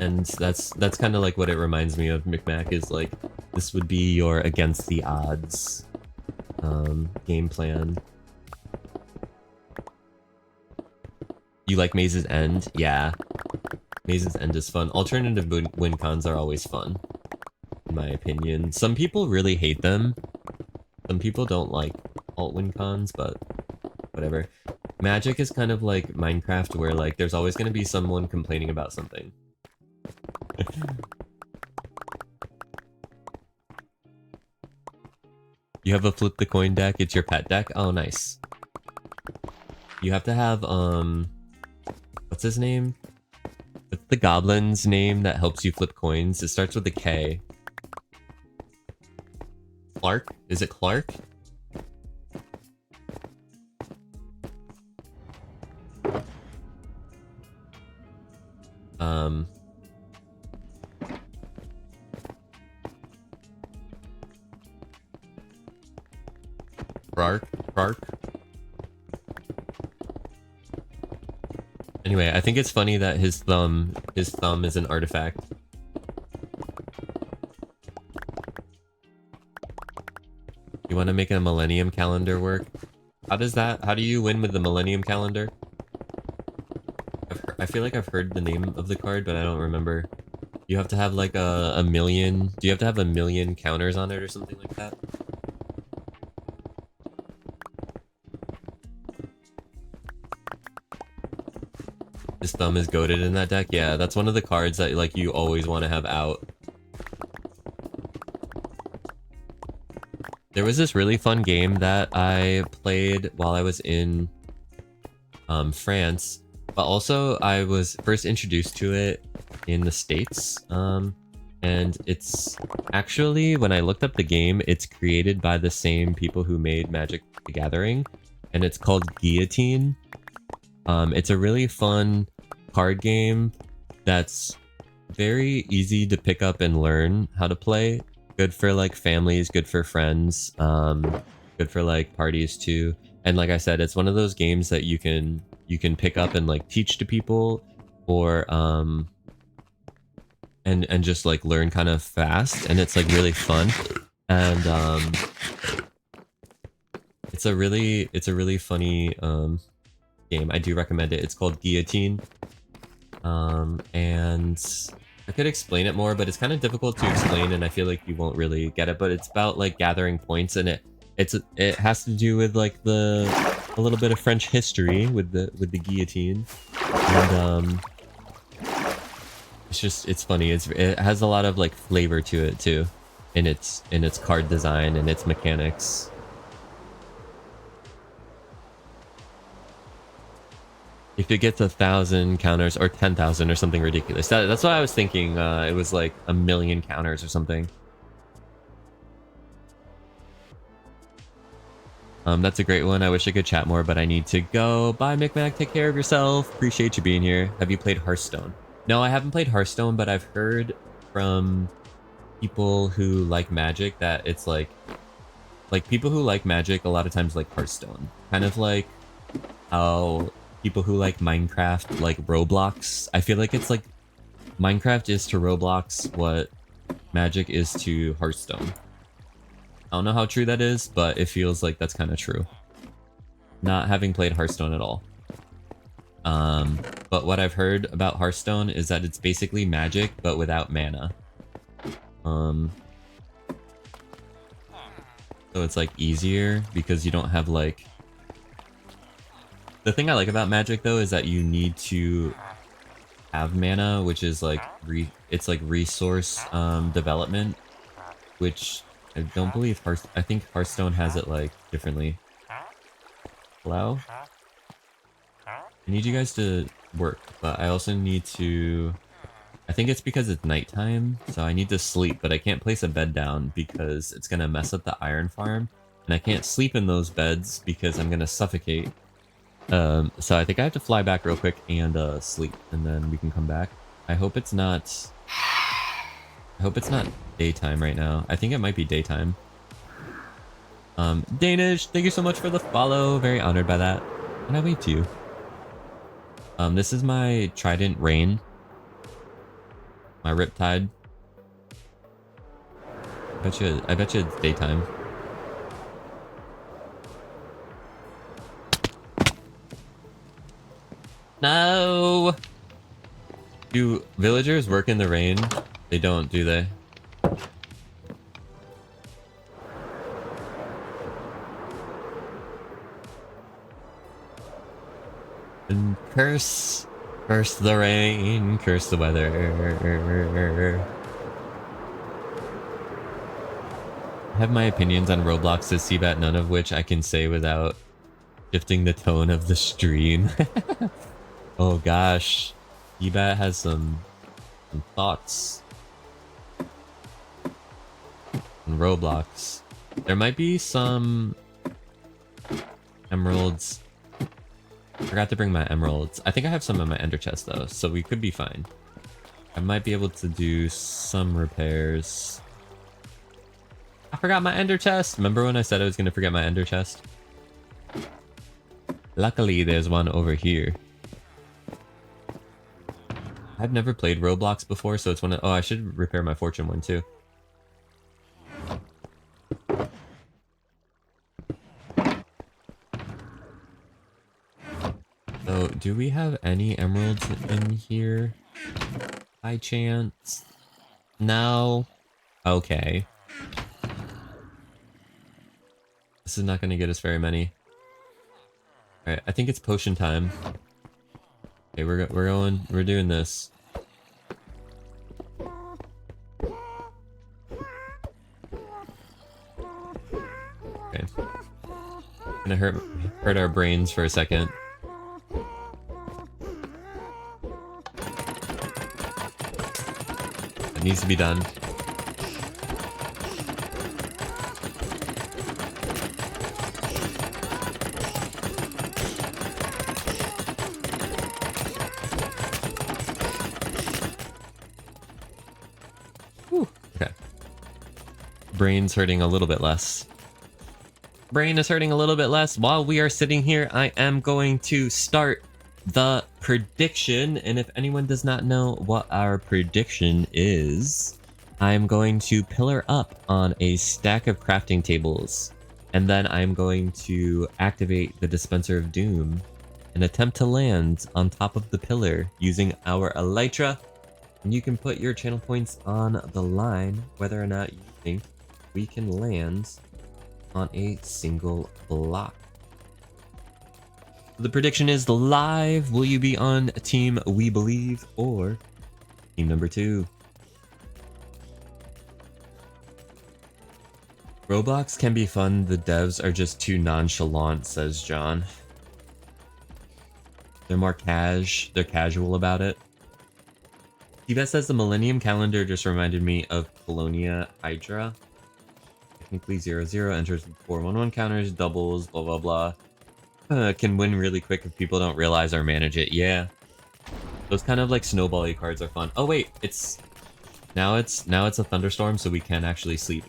And that's kind of like what it reminds me of. Micmac is like, this would be your Against the Odds game plan. You like Maze's End? Yeah. Maze's End is fun. Alternative win cons are always fun, in my opinion. Some people really hate them. Some people don't like alt win cons, but whatever. Magic is kind of like Minecraft, where like there's always going to be someone complaining about something. You have a flip the coin deck, it's your pet deck? Oh, nice. You have to have, what's his name? What's the goblin's name that helps you flip coins? It starts with a K. Clark? Is it Clark? Clark? Anyway, I think it's funny that his thumb is an artifact. You want to make a Millennium Calendar work? How do you win with the Millennium Calendar? I feel like I've heard the name of the card, but I don't remember. You have to have like a million... Do you have to have a million counters on it or something like that? His thumb is goated in that deck? Yeah, that's one of the cards that like you always want to have out. There was this really fun game that I played while I was in France, but also I was first introduced to it in the States. And it's actually, when I looked up the game, it's created by the same people who made Magic the Gathering, and it's called Guillotine. It's a really fun card game that's very easy to pick up and learn how to play. Good for like families, good for friends, good for like parties too. And like I said, it's one of those games that you can pick up and like teach to people, or and just like learn kind of fast, and it's like really fun. And it's a really funny game. I do recommend it. It's called Guillotine. And I could explain it more, but it's kind of difficult to explain, and I feel like you won't really get it. But it's about like gathering points, and it has to do with like a little bit of French history with the guillotine, and it's funny. It has a lot of like flavor to it too, in its card design and its mechanics. If it gets 1,000 counters or 10,000 or something ridiculous. That's what I was thinking. It was like 1,000,000 counters or something. That's a great one. I wish I could chat more, but I need to go. Bye, Micmac. Take care of yourself. Appreciate you being here. Have you played Hearthstone? No, I haven't played Hearthstone, but I've heard from people who like Magic that it's like people who like Magic a lot of times like Hearthstone. Kind of like how people who like Minecraft like Roblox. I feel like it's like Minecraft is to Roblox what Magic is to Hearthstone. I don't know how true that is, but it feels like that's kind of true. Not having played Hearthstone at all. But what I've heard about Hearthstone is that it's basically Magic, but without mana. So it's like easier because you don't have like... The thing I like about Magic though is that you need to have mana, which is like it's like resource development, which I don't believe I think Hearthstone has it like differently. Hello? I need you guys to work, but I also need to I think it's because it's nighttime, so I need to sleep, but I can't place a bed down because it's gonna mess up the iron farm. And I can't sleep in those beds because I'm gonna suffocate. So I think I have to fly back real quick and sleep, and then we can come back. I hope it's not... I hope it's not daytime right now. I think it might be daytime. Danish, thank you so much for the follow. Very honored by that. And I wave to you. This is my Trident Rain. My Riptide. I bet you it's daytime. No! Do villagers work in the rain? They don't, do they? And curse the rain, curse the weather. I have my opinions on Roblox, says Seabat, none of which I can say without shifting the tone of the stream. Oh gosh, Seabat has some thoughts on Roblox. There might be some emeralds. I forgot to bring my emeralds. I think I have some in my ender chest though, so we could be fine. I might be able to do some repairs. I forgot my ender chest. Remember when I said I was going to forget my ender chest? Luckily, there's one over here. I've never played Roblox before, so it's one of... Oh, I should repair my fortune one too. So, do we have any emeralds in here? By chance? No? Okay. This is not going to get us very many. Alright, I think it's potion time. Okay, we're doing this. Okay. Gonna hurt our brains for a second. It needs to be done. Whew. Okay. Brain's hurting a little bit less. Brain is hurting a little bit less. While we are sitting here, I am going to start the prediction. And if anyone does not know what our prediction is, I'm going to pillar up on a stack of crafting tables. And then I'm going to activate the Dispenser of Doom and attempt to land on top of the pillar using our Elytra. And you can put your channel points on the line whether or not you think we can land on a single block. The prediction is live. Will you be on team We Believe or team number 2? Roblox can be fun. The devs are just too nonchalant, says John. They're more they're casual about it. Yvette says the Millennium Calendar just reminded me of Colonia Hydra. Technically 0-0, enters 4-1-1 counters, doubles, blah blah blah. Can win really quick if people don't realize or manage it. Yeah. Those kind of like snowball-y cards are fun. Oh wait, now it's a thunderstorm, so we can actually sleep.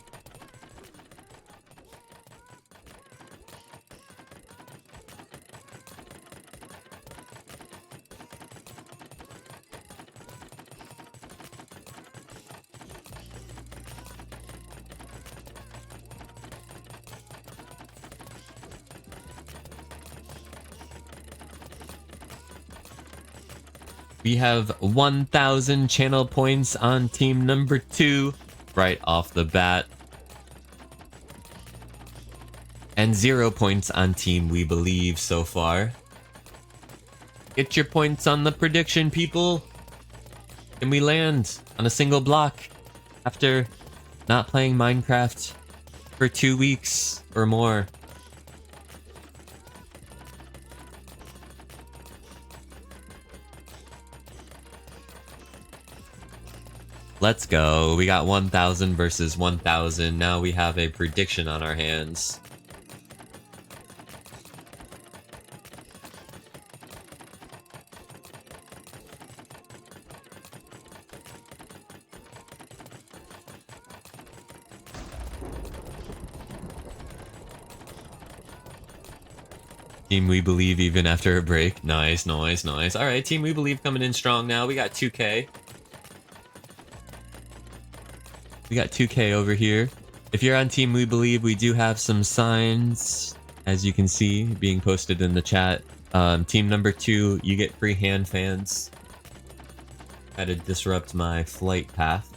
We have 1,000 channel points on team number 2 right off the bat. And 0 points on team We Believe so far. Get your points on the prediction, people. Can we land on a single block after not playing Minecraft for 2 weeks or more? Let's go. We got 1,000 versus 1,000. Now we have a prediction on our hands. Team We Believe even after a break. Nice, nice, nice. All right, Team We Believe coming in strong now. We got 2K. We got 2K over here. If you're on Team We Believe, we do have some signs, as you can see, being posted in the chat. Team number 2, you get free hand fans. Had to disrupt my flight path.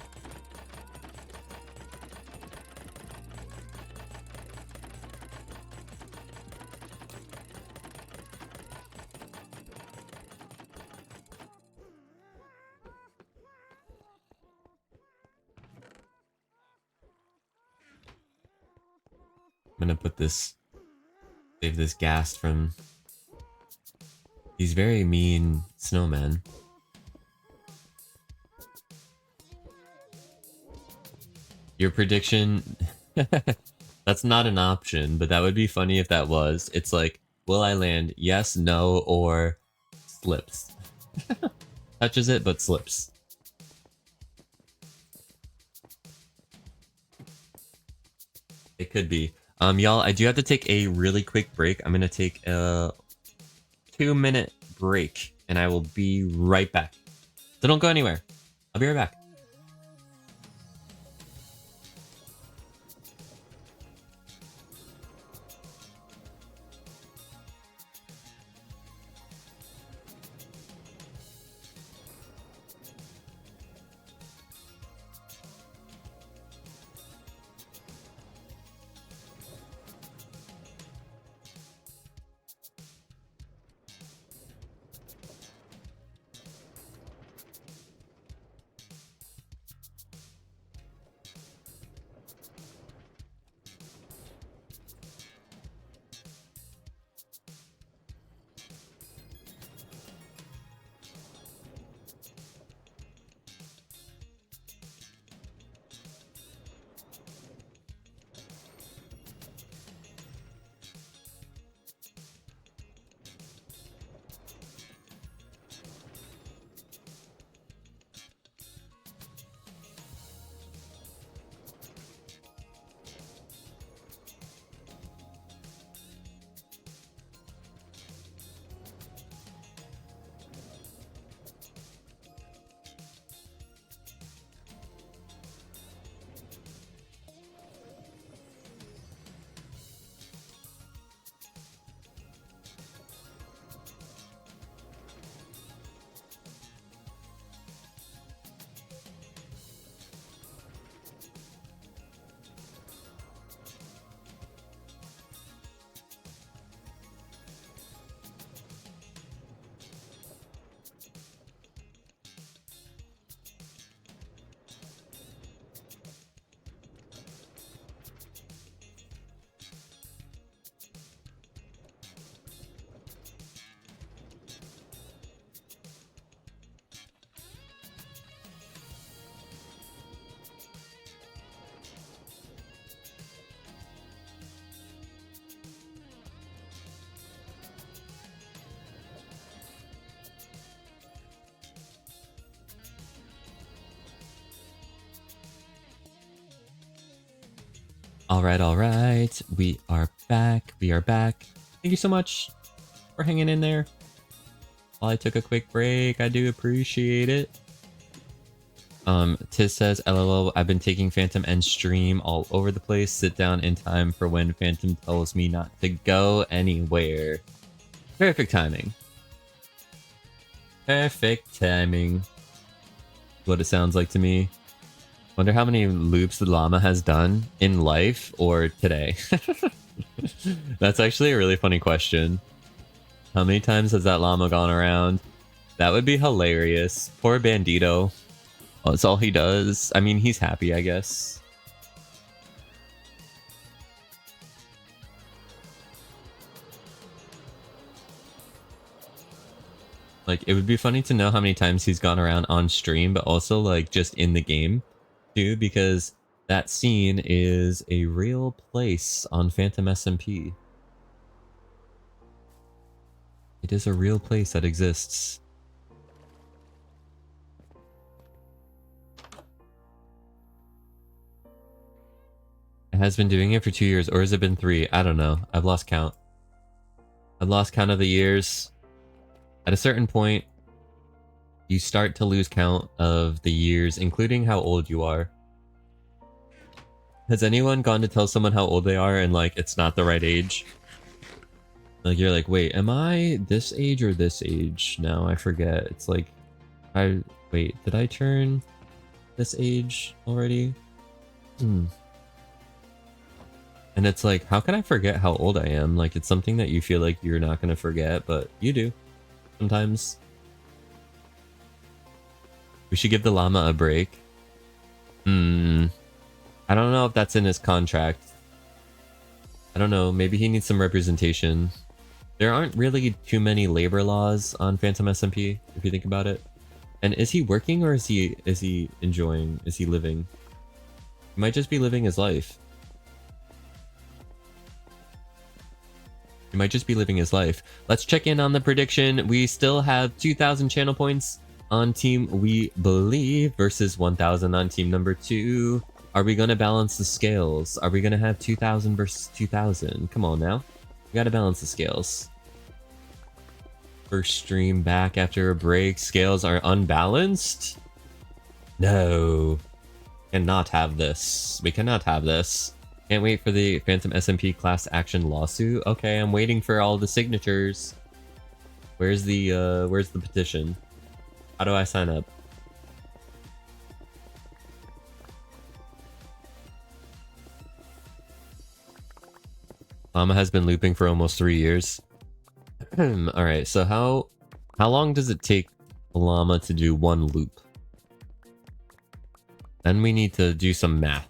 I'm gonna put this, save this gas from these very mean snowmen. Your prediction, that's not an option, but that would be funny if that was. It's like, will I land yes, no, or slips? Touches it, but slips. It could be. Y'all, I do have to take a really quick break. I'm gonna take a 2-minute break, and I will be right back. So don't go anywhere. I'll be right back. All right. We are back. We are back. Thank you so much for hanging in there. While I took a quick break, I do appreciate it. Tiz says, LOL, I've been taking Phantom and stream all over the place. Sit down in time for when Phantom tells me not to go anywhere. Perfect timing. Perfect timing. What it sounds like to me. Wonder how many loops the llama has done in life or today. That's actually a really funny question. How many times has that llama gone around? That would be hilarious. Poor Bandito. Well, that's all he does. I mean, he's happy, I guess. Like, it would be funny to know how many times he's gone around on stream, but also, like, just in the game, too, because that scene is a real place on Phantom SMP. It is a real place that exists. It has been doing it for 2 years, or has it been 3? I don't know. I've lost count. I've lost count of the years. At a certain point, you start to lose count of the years, including how old you are. Has anyone gone to tell someone how old they are and, like, it's not the right age? Like, you're like, wait, am I this age or this age now? I forget. It's like, wait, did I turn this age already? And it's like, how can I forget how old I am? Like, it's something that you feel like you're not going to forget, but you do. Sometimes. We should give the llama a break. I don't know if that's in his contract. I don't know. Maybe he needs some representation. There aren't really too many labor laws on Phantom SMP, if you think about it. And is he working or is he enjoying? Is he living? He might just be living his life. He might just be living his life. Let's check in on the prediction. We still have 2,000 channel points on team We Believe versus 1,000 on team number 2. Are we going to balance the scales? Are we going to have 2,000 versus 2,000? Come on now. We got to balance the scales. First stream back after a break. Scales are unbalanced? No. Cannot have this. We cannot have this. Can't wait for the Phantom SMP class action lawsuit. Okay, I'm waiting for all the signatures. Where's the petition? How do I sign up? Llama has been looping for almost 3 years. Alright, so how long does it take a llama to do one loop? Then we need to do some math.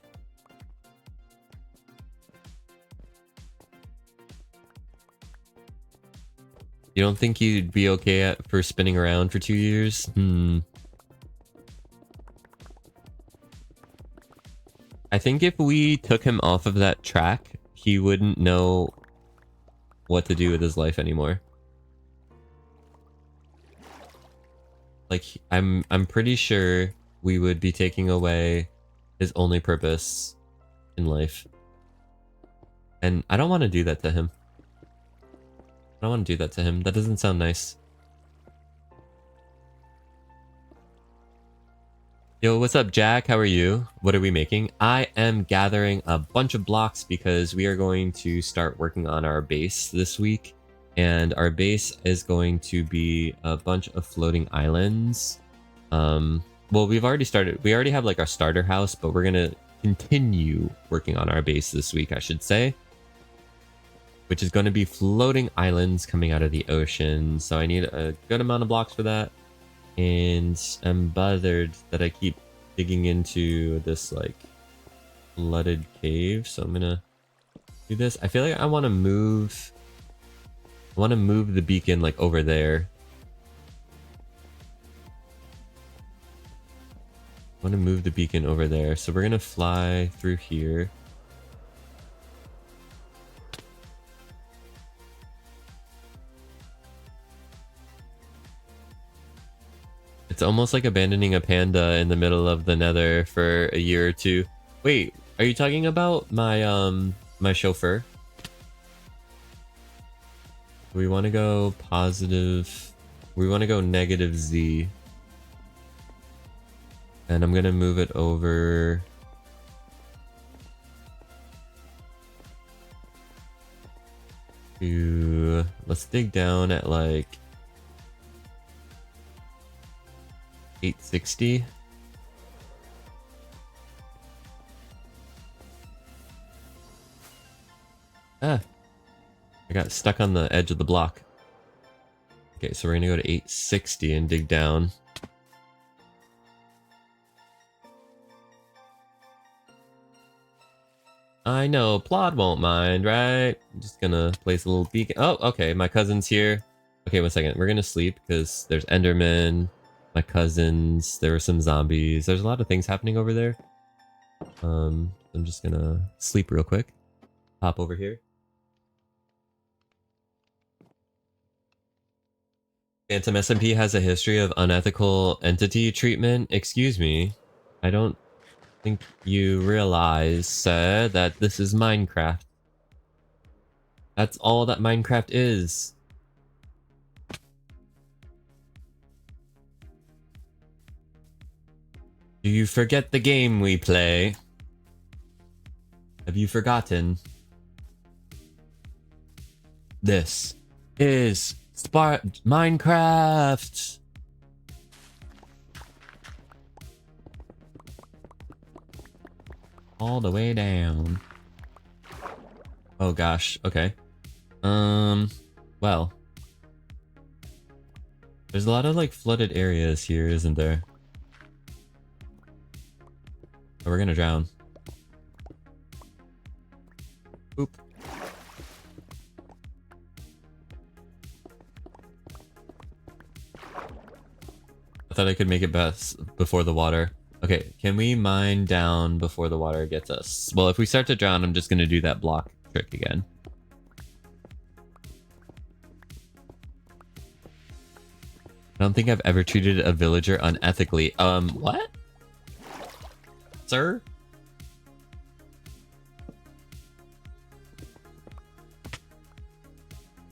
You don't think you'd be okay for spinning around for 2 years? I think if we took him off of that track, he wouldn't know what to do with his life anymore. Like, I'm pretty sure we would be taking away his only purpose in life. And I don't want to do that to him. I don't want to do that to him. That doesn't sound nice. Yo, what's up, Jack? How are you? What are we making? I am gathering a bunch of blocks because we are going to start working on our base this week. And our base is going to be a bunch of floating islands. Well, we've already started. We already have like our starter house, but we're going to continue working on our base this week, I should say. Which is going to be floating islands coming out of the ocean. So I need a good amount of blocks for that. And I'm bothered that I keep digging into this like flooded cave. So I'm gonna do this. I feel like I want to move. I want to move the beacon like over there. I want to move the beacon over there. So we're gonna fly through here. It's almost like abandoning a panda in the middle of the nether for a year or two. Wait, are you talking about my my chauffeur? We want to go positive. We want to go negative Z. And I'm gonna move it over. To, let's dig down at like 860. Ah, I got stuck on the edge of the block. Okay, so we're gonna go to 860 and dig down. I know, Plod won't mind, right? I'm just gonna place a little beacon. Oh, okay, my cousin's here. Okay, 1 second. We're gonna sleep because there's Enderman, my cousins, there were some zombies. There's a lot of things happening over there. I'm just gonna sleep real quick. Hop over here. Phantom SMP has a history of unethical entity treatment. Excuse me. I don't think you realize, sir, that this is Minecraft. That's all that Minecraft is. Do you forget the game we play? Have you forgotten? This is Minecraft! All the way down. Oh gosh, okay. Well. There's a lot of like flooded areas here, isn't there? Oh, we're gonna drown. Oop. I thought I could make it best before the water. Okay, can we mine down before the water gets us? Well, if we start to drown, I'm just gonna do that block trick again. I don't think I've ever treated a villager unethically. What? Sir?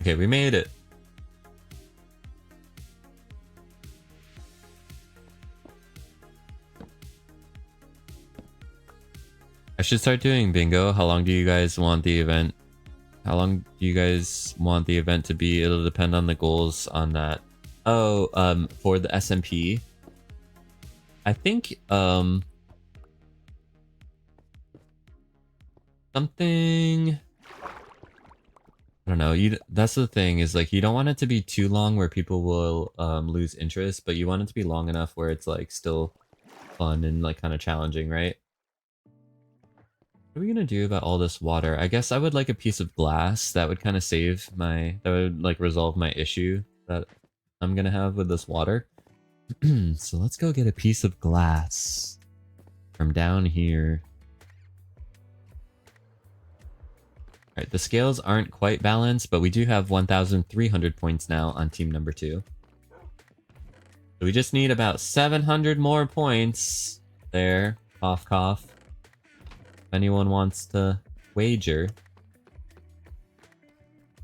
Okay, we made it. I should start doing bingo. How long do you guys want the event? How long do you guys want the event to be? It'll depend on the goals on that. Oh, for the SMP. I think, something... I don't know. That's the thing is like you don't want it to be too long where people will lose interest, but you want it to be long enough where it's like still fun and like kind of challenging, right? What are we gonna do about all this water? I guess I would like a piece of glass that would kind of save my, that would like resolve my issue that I'm gonna have with this water. So let's go get a piece of glass from down here. Alright, the scales aren't quite balanced, but we do have 1,300 points now on team number 2. So we just need about 700 more points. There. Cough, cough. If anyone wants to wager.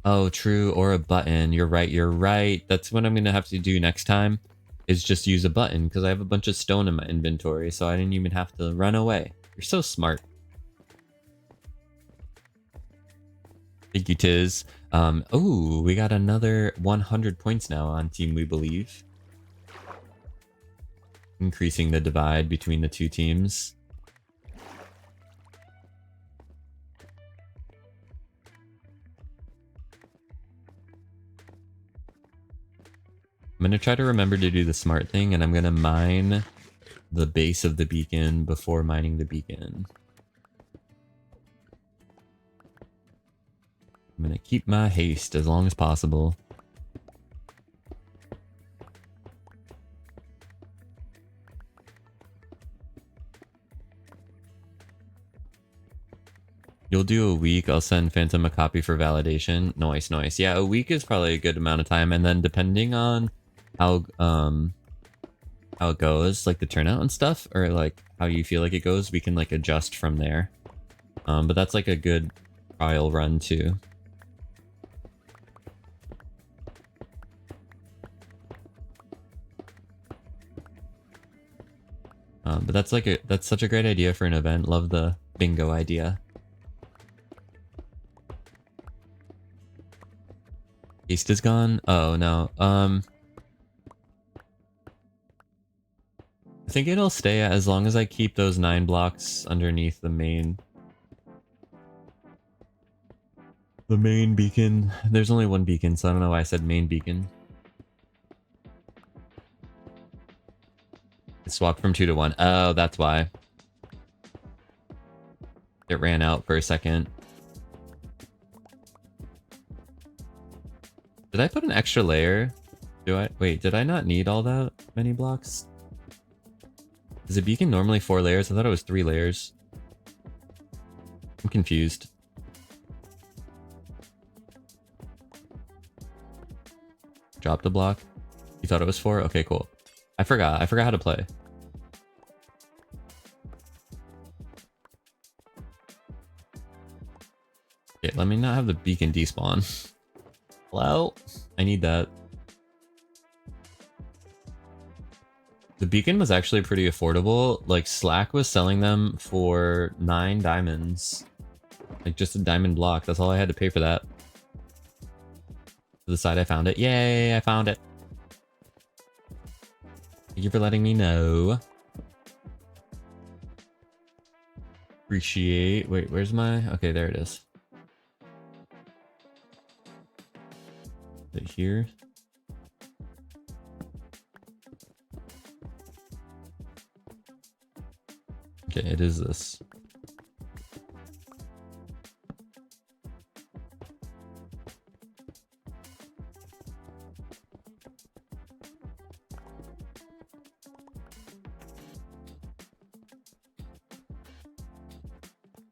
Oh, true, or a button. You're right, you're right. That's what I'm going to have to do next time, is just use a button, because I have a bunch of stone in my inventory, so I didn't even have to run away. You're so smart. Thank you, Tiz. Oh, we got another 100 points now on Team We Believe. Increasing the divide between the two teams. I'm gonna try to remember to do the smart thing, and I'm gonna mine the base of the beacon before mining the beacon. I'm gonna keep my haste as long as possible. You'll do a week. I'll send Phantom a copy for validation. Nice, nice. Yeah, a week is probably a good amount of time, and then depending on how it goes, like the turnout and stuff, or like how you feel like it goes, we can like adjust from there. But that's like a good trial run too. But that's such a great idea for an event. Love the bingo idea. East is gone? Oh no. I think it'll stay as long as I keep those 9 blocks underneath the main beacon. There's only one beacon, so I don't know why I said main beacon. It swapped from 2 to 1. Oh, that's why. It ran out for a second. Did I put an extra layer? Wait, did I not need all that many blocks? Is a beacon normally 4 layers? I thought it was 3 layers. I'm confused. Dropped a block. You thought it was 4? Okay, cool. I forgot how to play. Okay, let me not have the beacon despawn. Hello? I need that. The beacon was actually pretty affordable. Like, Slack was selling them for 9 diamonds. Like, just a diamond block. That's all I had to pay for that. To the side I found it. Yay, I found it. Thank you for letting me know. Appreciate. Wait, where's my... Okay, there it is. Is it here? Okay, it is this.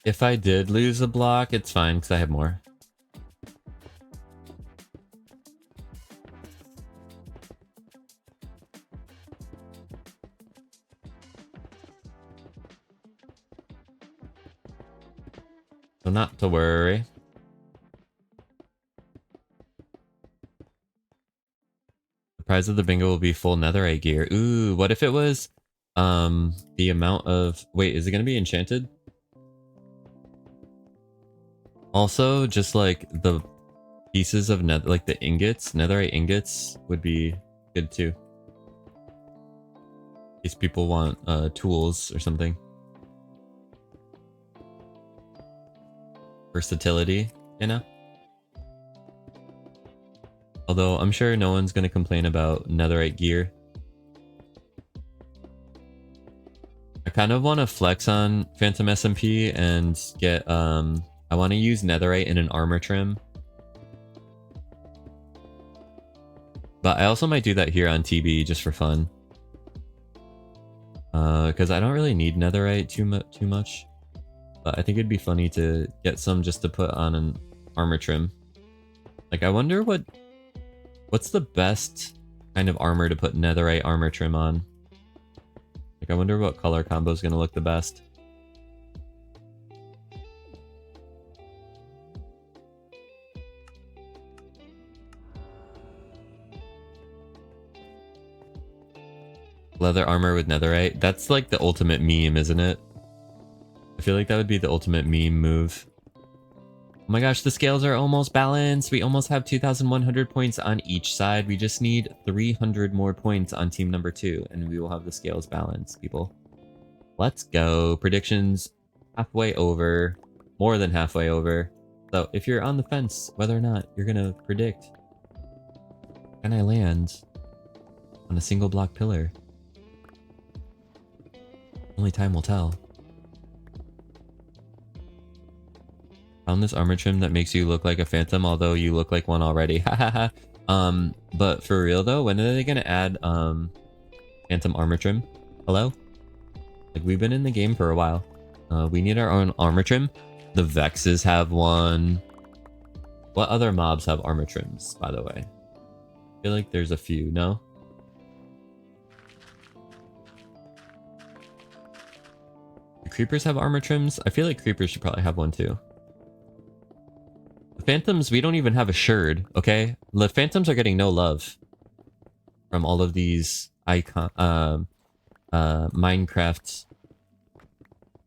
If I did lose a block, it's fine because I have more. So not to worry. The prize of the bingo will be full netherite gear. Ooh, what if it was the amount of... Wait, is it going to be enchanted? Also, just like the pieces of like the ingots, netherite ingots would be good too. In case people want tools or something. Versatility, you know? Although I'm sure no one's gonna complain about netherite gear. I kind of want to flex on Phantom SMP and get I want to use netherite in an armor trim. But I also might do that here on TB just for fun. Because I don't really need netherite too much. But I think it'd be funny to get some just to put on an armor trim. Like, I wonder what's the best kind of armor to put netherite armor trim on? Like, I wonder what color combo is going to look the best. Leather armor with netherite. That's like the ultimate meme, isn't it? I feel like that would be the ultimate meme move. Oh my gosh, the scales are almost balanced. We almost have 2,100 points on each side. We just need 300 more points on team number 2, and we will have the scales balanced, people. Let's go. Predictions halfway over. More than halfway over. So if you're on the fence, whether or not you're going to predict, can I land on a single block pillar? Only time will tell. Found this armor trim that makes you look like a phantom, although you look like one already. Hahaha. But for real though, when are they gonna add phantom armor trim? Hello? Like, we've been in the game for a while. We need our own armor trim. The Vexes have one. What other mobs have armor trims, by the way? I feel like there's a few, no? Do creepers have armor trims? I feel like creepers should probably have one too. The phantoms, we don't even have a sherd, okay? The phantoms are getting no love from all of these Minecraft,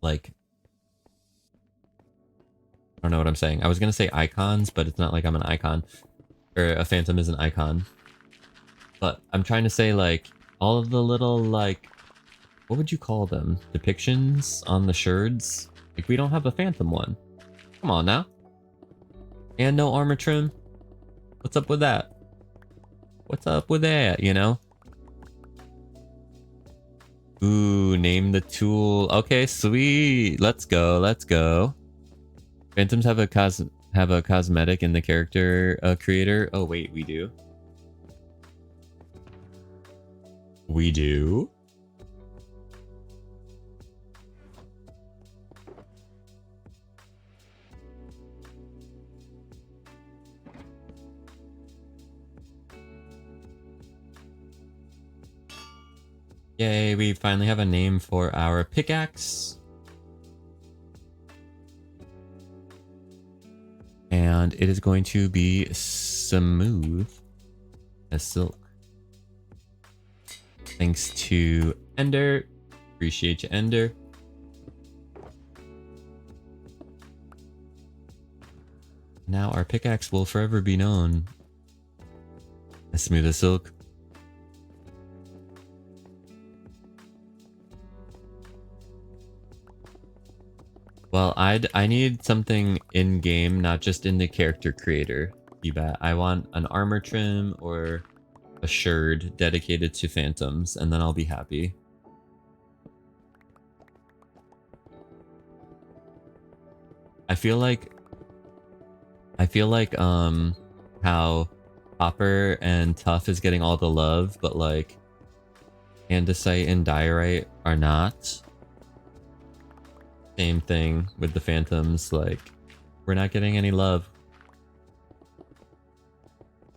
like, I don't know what I'm saying. I was gonna say icons, but it's not like I'm an icon, or a phantom is an icon. But I'm trying to say, like, all of the little, like, what would you call them? Depictions on the sherds? Like, we don't have a phantom one. Come on now. And no armor trim? What's up with that? What's up with that, you know? Ooh, name the tool. Okay, sweet. Let's go, let's go. Phantoms have a have a cosmetic in the character creator? Oh wait, we do. We do. Yay, we finally have a name for our pickaxe. And it is going to be smooth as silk. Thanks to Ender. Appreciate you, Ender. Now our pickaxe will forever be known as smooth as silk. Well, I need something in-game, not just in the character creator. You bet. I want an armor trim or a sherd dedicated to phantoms, and then I'll be happy. I feel like how Copper and Tough is getting all the love, but like Andesite and Diorite are not. Same thing with the phantoms, like we're not getting any love.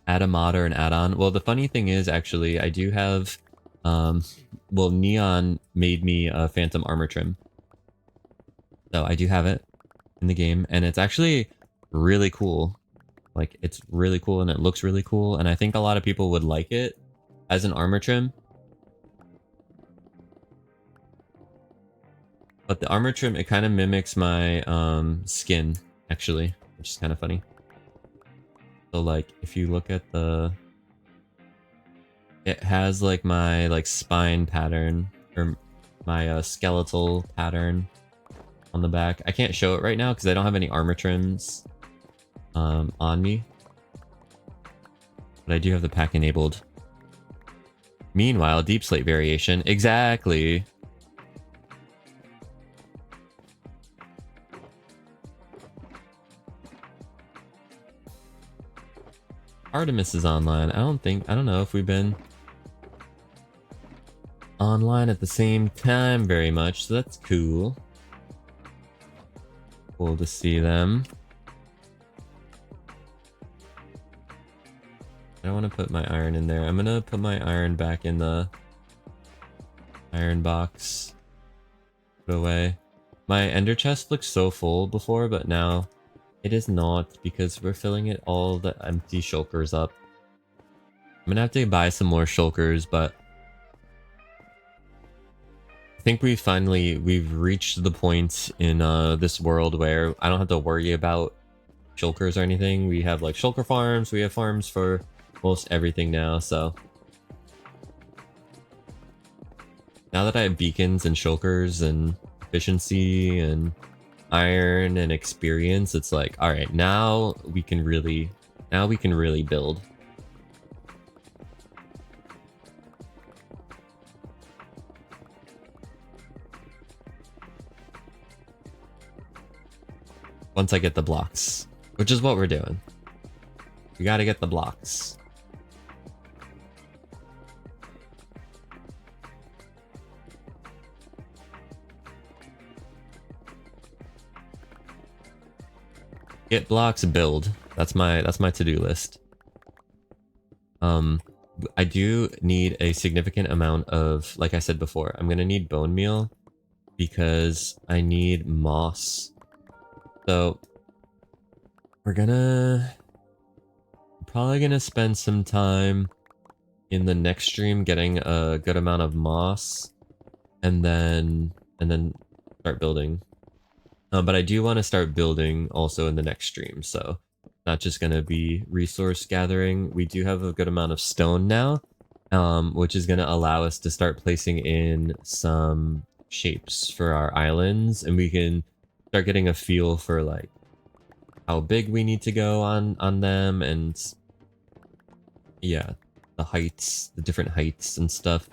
Add a mod or an add-on. Well, the funny thing is, actually, I do have well, Neon made me a phantom armor trim, so I do have it in the game, and it's actually really cool. Like, it's really cool and it looks really cool, and I think a lot of people would like it as an armor trim. But the armor trim, it kind of mimics my skin, actually, which is kind of funny. So like, if you look at the... It has like my like spine pattern, or my skeletal pattern on the back. I can't show it right now because I don't have any armor trims on me. But I do have the pack enabled. Meanwhile, deep slate variation. Exactly. Artemis is online. I don't know if we've been online at the same time very much, so that's cool. Cool to see them. I don't want to put my iron in there. I'm gonna put my iron back in the iron box. Put away. My ender chest looked so full before, but now it is not, because we're filling it all the empty shulkers up. I'm gonna have to buy some more shulkers, but I think we've reached the point in this world where I don't have to worry about shulkers or anything. We have like shulker farms, we have farms for most everything now, so now that I have beacons and shulkers and efficiency and iron and experience, it's like, all right, now we can really build. Once I get the blocks, which is what we're doing. We got to get the blocks. Get blocks, build. That's my to-do list. I do need a significant amount of, like I said before, I'm gonna need bone meal because I need moss. So we're probably gonna spend some time in the next stream getting a good amount of moss, and then start building. But I do want to start building also in the next stream, so not just going to be resource gathering. We do have a good amount of stone now, which is going to allow us to start placing in some shapes for our islands, and we can start getting a feel for like how big we need to go on them, and yeah, the heights, the different heights and stuff.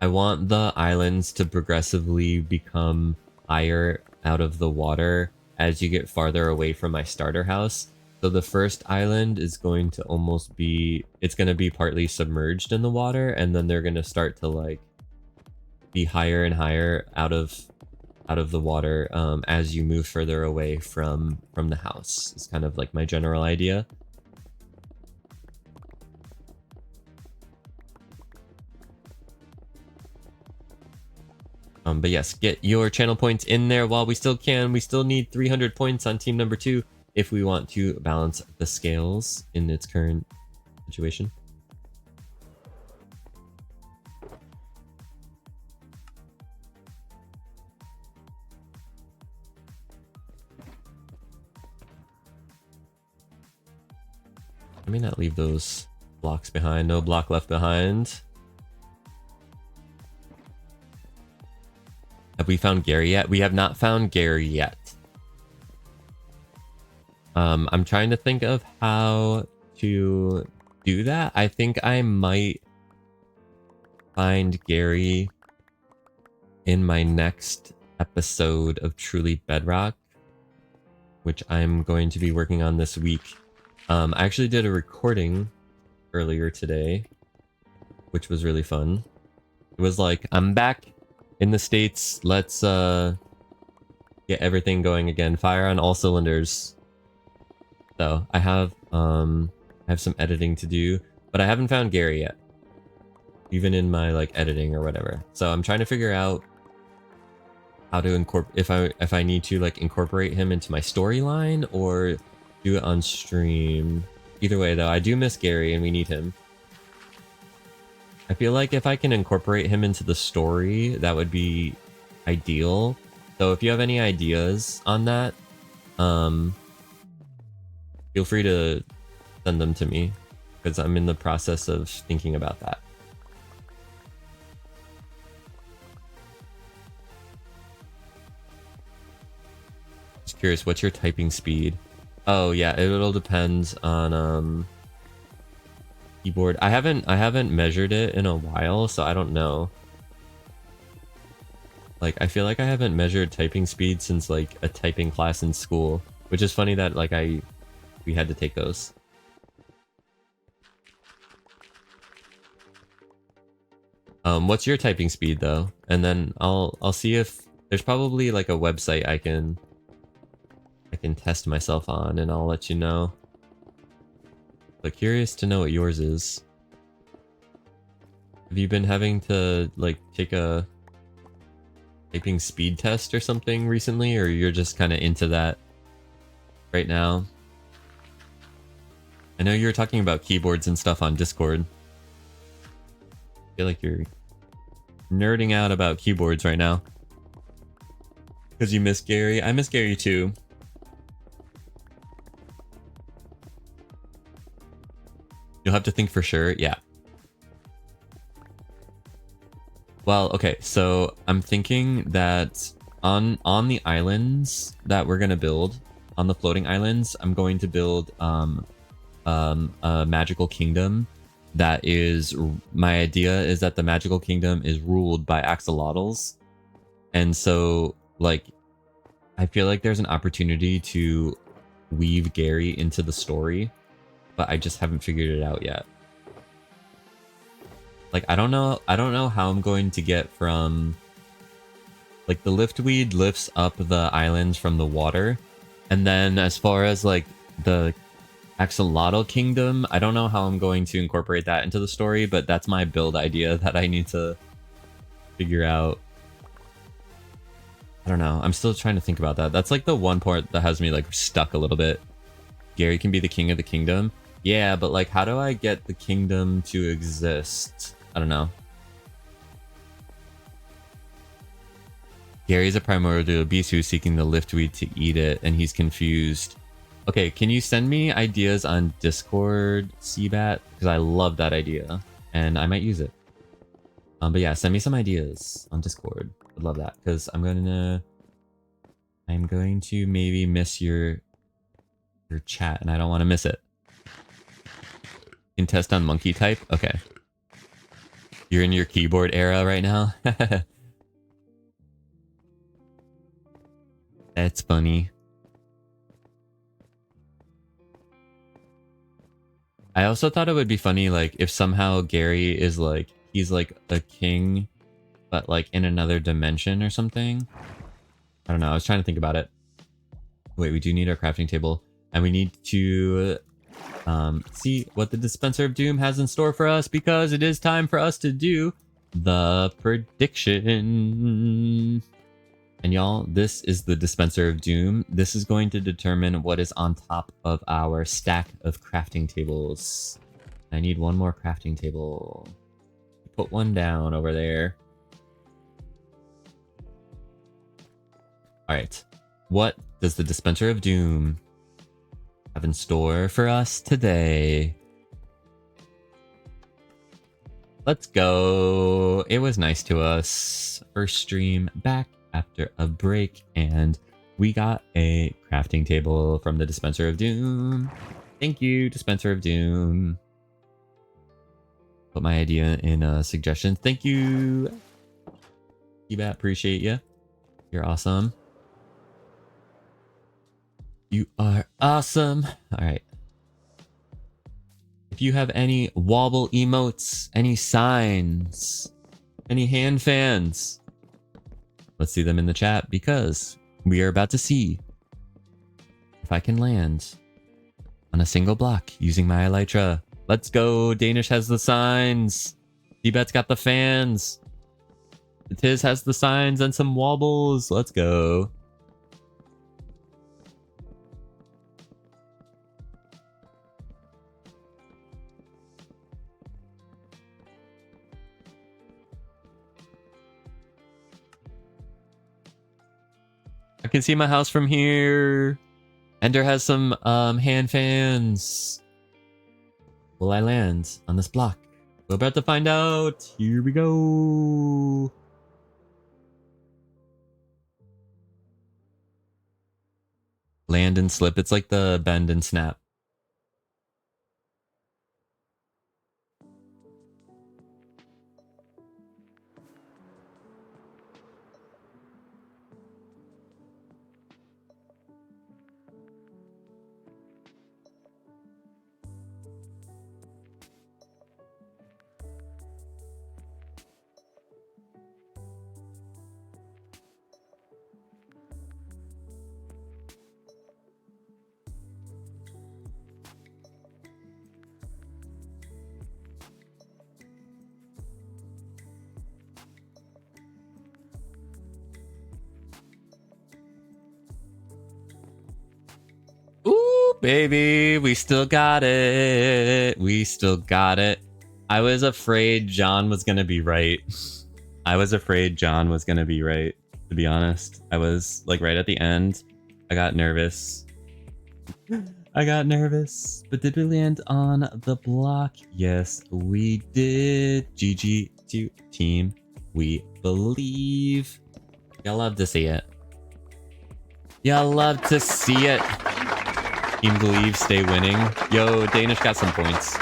I want the islands to progressively become higher out of the water as you get farther away from my starter house. So the first island is going to almost be, it's going to be partly submerged in the water, and then they're going to start to like be higher and higher out of the water as you move further away from the house. It's kind of like my general idea. But yes, get your channel points in there while we still can. We still need 300 points on team number 2 if we want to balance the scales in its current situation. I may not leave those blocks behind. No block left behind. Have we found Gary yet? We have not found Gary yet. I'm trying to think of how to do that. I think I might find Gary in my next episode of Truly Bedrock, which I'm going to be working on this week. I actually did a recording earlier today, which was really fun. It was like, I'm back in the States. Let's get everything going again. Fire on all cylinders. So I have some editing to do, but I haven't found Gary yet, even in my like editing or whatever. So I'm trying to figure out how to incorporate, if I need to like incorporate him into my storyline or do it on stream. Either way though, I do miss Gary and we need him. I feel like if I can incorporate him into the story, that would be ideal. So if you have any ideas on that, feel free to send them to me, because I'm in the process of thinking about that. Just curious, what's your typing speed? Oh yeah, it'll depend on keyboard. I haven't measured it in a while, so I don't know. Like, I feel like I haven't measured typing speed since like a typing class in school, which is funny that like we had to take those. What's your typing speed though? And then I'll see if there's probably like a website I can test myself on, and I'll let you know. But curious to know what yours is. Have you been having to like take a typing speed test or something recently, or you're just kind of into that right now? I know you were talking about keyboards and stuff on Discord. I feel like you're nerding out about keyboards right now. Because you miss Gary. I miss Gary too. You'll have to think for sure. Yeah. Well, okay. So I'm thinking that on the islands that we're gonna build, on the floating islands, I'm going to build a magical kingdom. That is, my idea is that the magical kingdom is ruled by axolotls, and so like I feel like there's an opportunity to weave Gary into the story, but I just haven't figured it out yet. Like I don't know how I'm going to get from, like, the liftweed lifts up the islands from the water, and then as far as like the Axolotl kingdom, I don't know how I'm going to incorporate that into the story, but that's my build idea that I need to figure out. I don't know. I'm still trying to think about that. That's like the one part that has me like stuck a little bit. Gary can be the king of the kingdom. Yeah, but like, how do I get the kingdom to exist? I don't know. Gary's a primordial beast who's seeking the liftweed to eat it, and he's confused. Okay, can you send me ideas on Discord, Seabat? Because I love that idea, and I might use it. But yeah, send me some ideas on Discord. I'd love that, because I'm going to maybe miss your chat, and I don't want to miss it. You can test on monkey type? Okay. You're in your keyboard era right now? That's funny. I also thought it would be funny, like, if somehow Gary is like, he's like a king, but like in another dimension or something. I don't know. I was trying to think about it. Wait, we do need our crafting table, and we need to see what the Dispenser of Doom has in store for us, because it is time for us to do the prediction. And y'all, this is the Dispenser of Doom. This is going to determine what is on top of our stack of crafting tables. I need one more crafting table. Put one down over there. Alright. What does the Dispenser of Doom have in store for us today? Let's go. It was nice to us. First stream back after a break, and we got a crafting table from the Dispenser of Doom. Thank you, Dispenser of Doom. Put my idea in suggestions. Thank you. Ebat, appreciate you. You're awesome. You are awesome. All right. If you have any wobble emotes, any signs, any hand fans, let's see them in the chat, because we are about to see if I can land on a single block using my Elytra. Let's go. Danish has the signs. D-Bet's got the fans. Tiz has the signs and some wobbles. Let's go. I can see my house from here. Ender has some hand fans. Will I land on this block? We're about to find out. Here we go. Land and slip. It's like the bend and snap. Ooh, baby, we still got it. We still got it. I was afraid John was gonna be right. I was afraid John was gonna be right, to be honest. I was like right at the end. I got nervous. I got nervous. But did we land on the block? Yes, we did. GG to team. We believe. Y'all love to see it. Y'all love to see it. Team believe, stay winning. Yo, Danish got some points.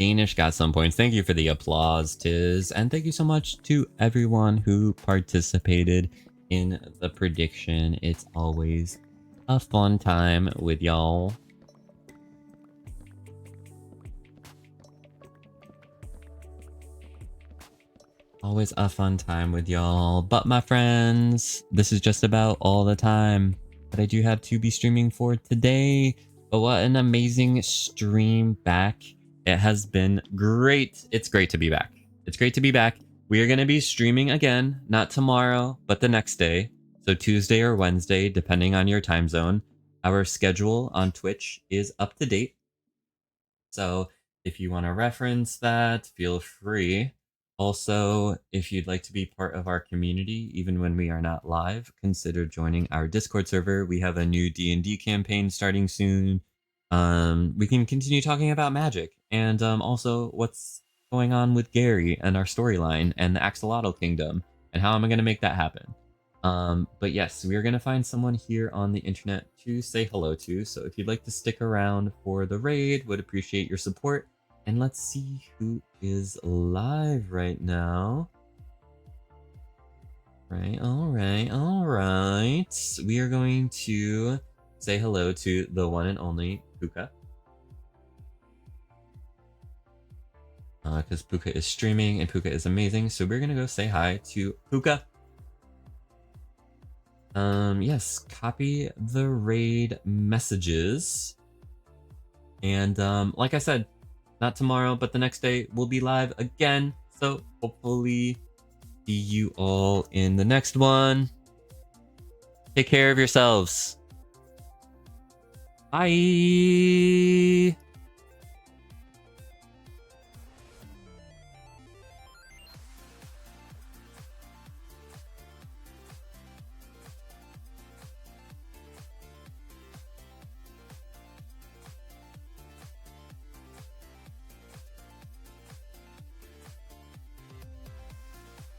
Danish got some points. Thank you for the applause, Tiz. And thank you so much to everyone who participated in the prediction. It's always a fun time with y'all. Always a fun time with y'all. But my friends, this is just about all the time that I do have to be streaming for today. But what an amazing stream back. It has been great. It's great to be back. It's great to be back. We are going to be streaming again, not tomorrow, but the next day. So Tuesday or Wednesday, depending on your time zone. Our schedule on Twitch is up to date. So if you want to reference that, feel free. Also, if you'd like to be part of our community, even when we are not live, consider joining our Discord server. We have a new D&D campaign starting soon. We can continue talking about magic and also what's going on with Gary and our storyline and the Axolotl Kingdom and how am I going to make that happen. But yes, we are going to find someone here on the internet to say hello to. So if you'd like to stick around for the raid, would appreciate your support. And let's see who is live right now. Right, all right, all right. We are going to say hello to the one and only Puka. because Puka is streaming and Puka is amazing. So we're gonna go say hi to Puka. Yes, copy the raid messages. And like I said, not tomorrow, but the next day we'll be live again. So hopefully see you all in the next one. Take care of yourselves. Bye.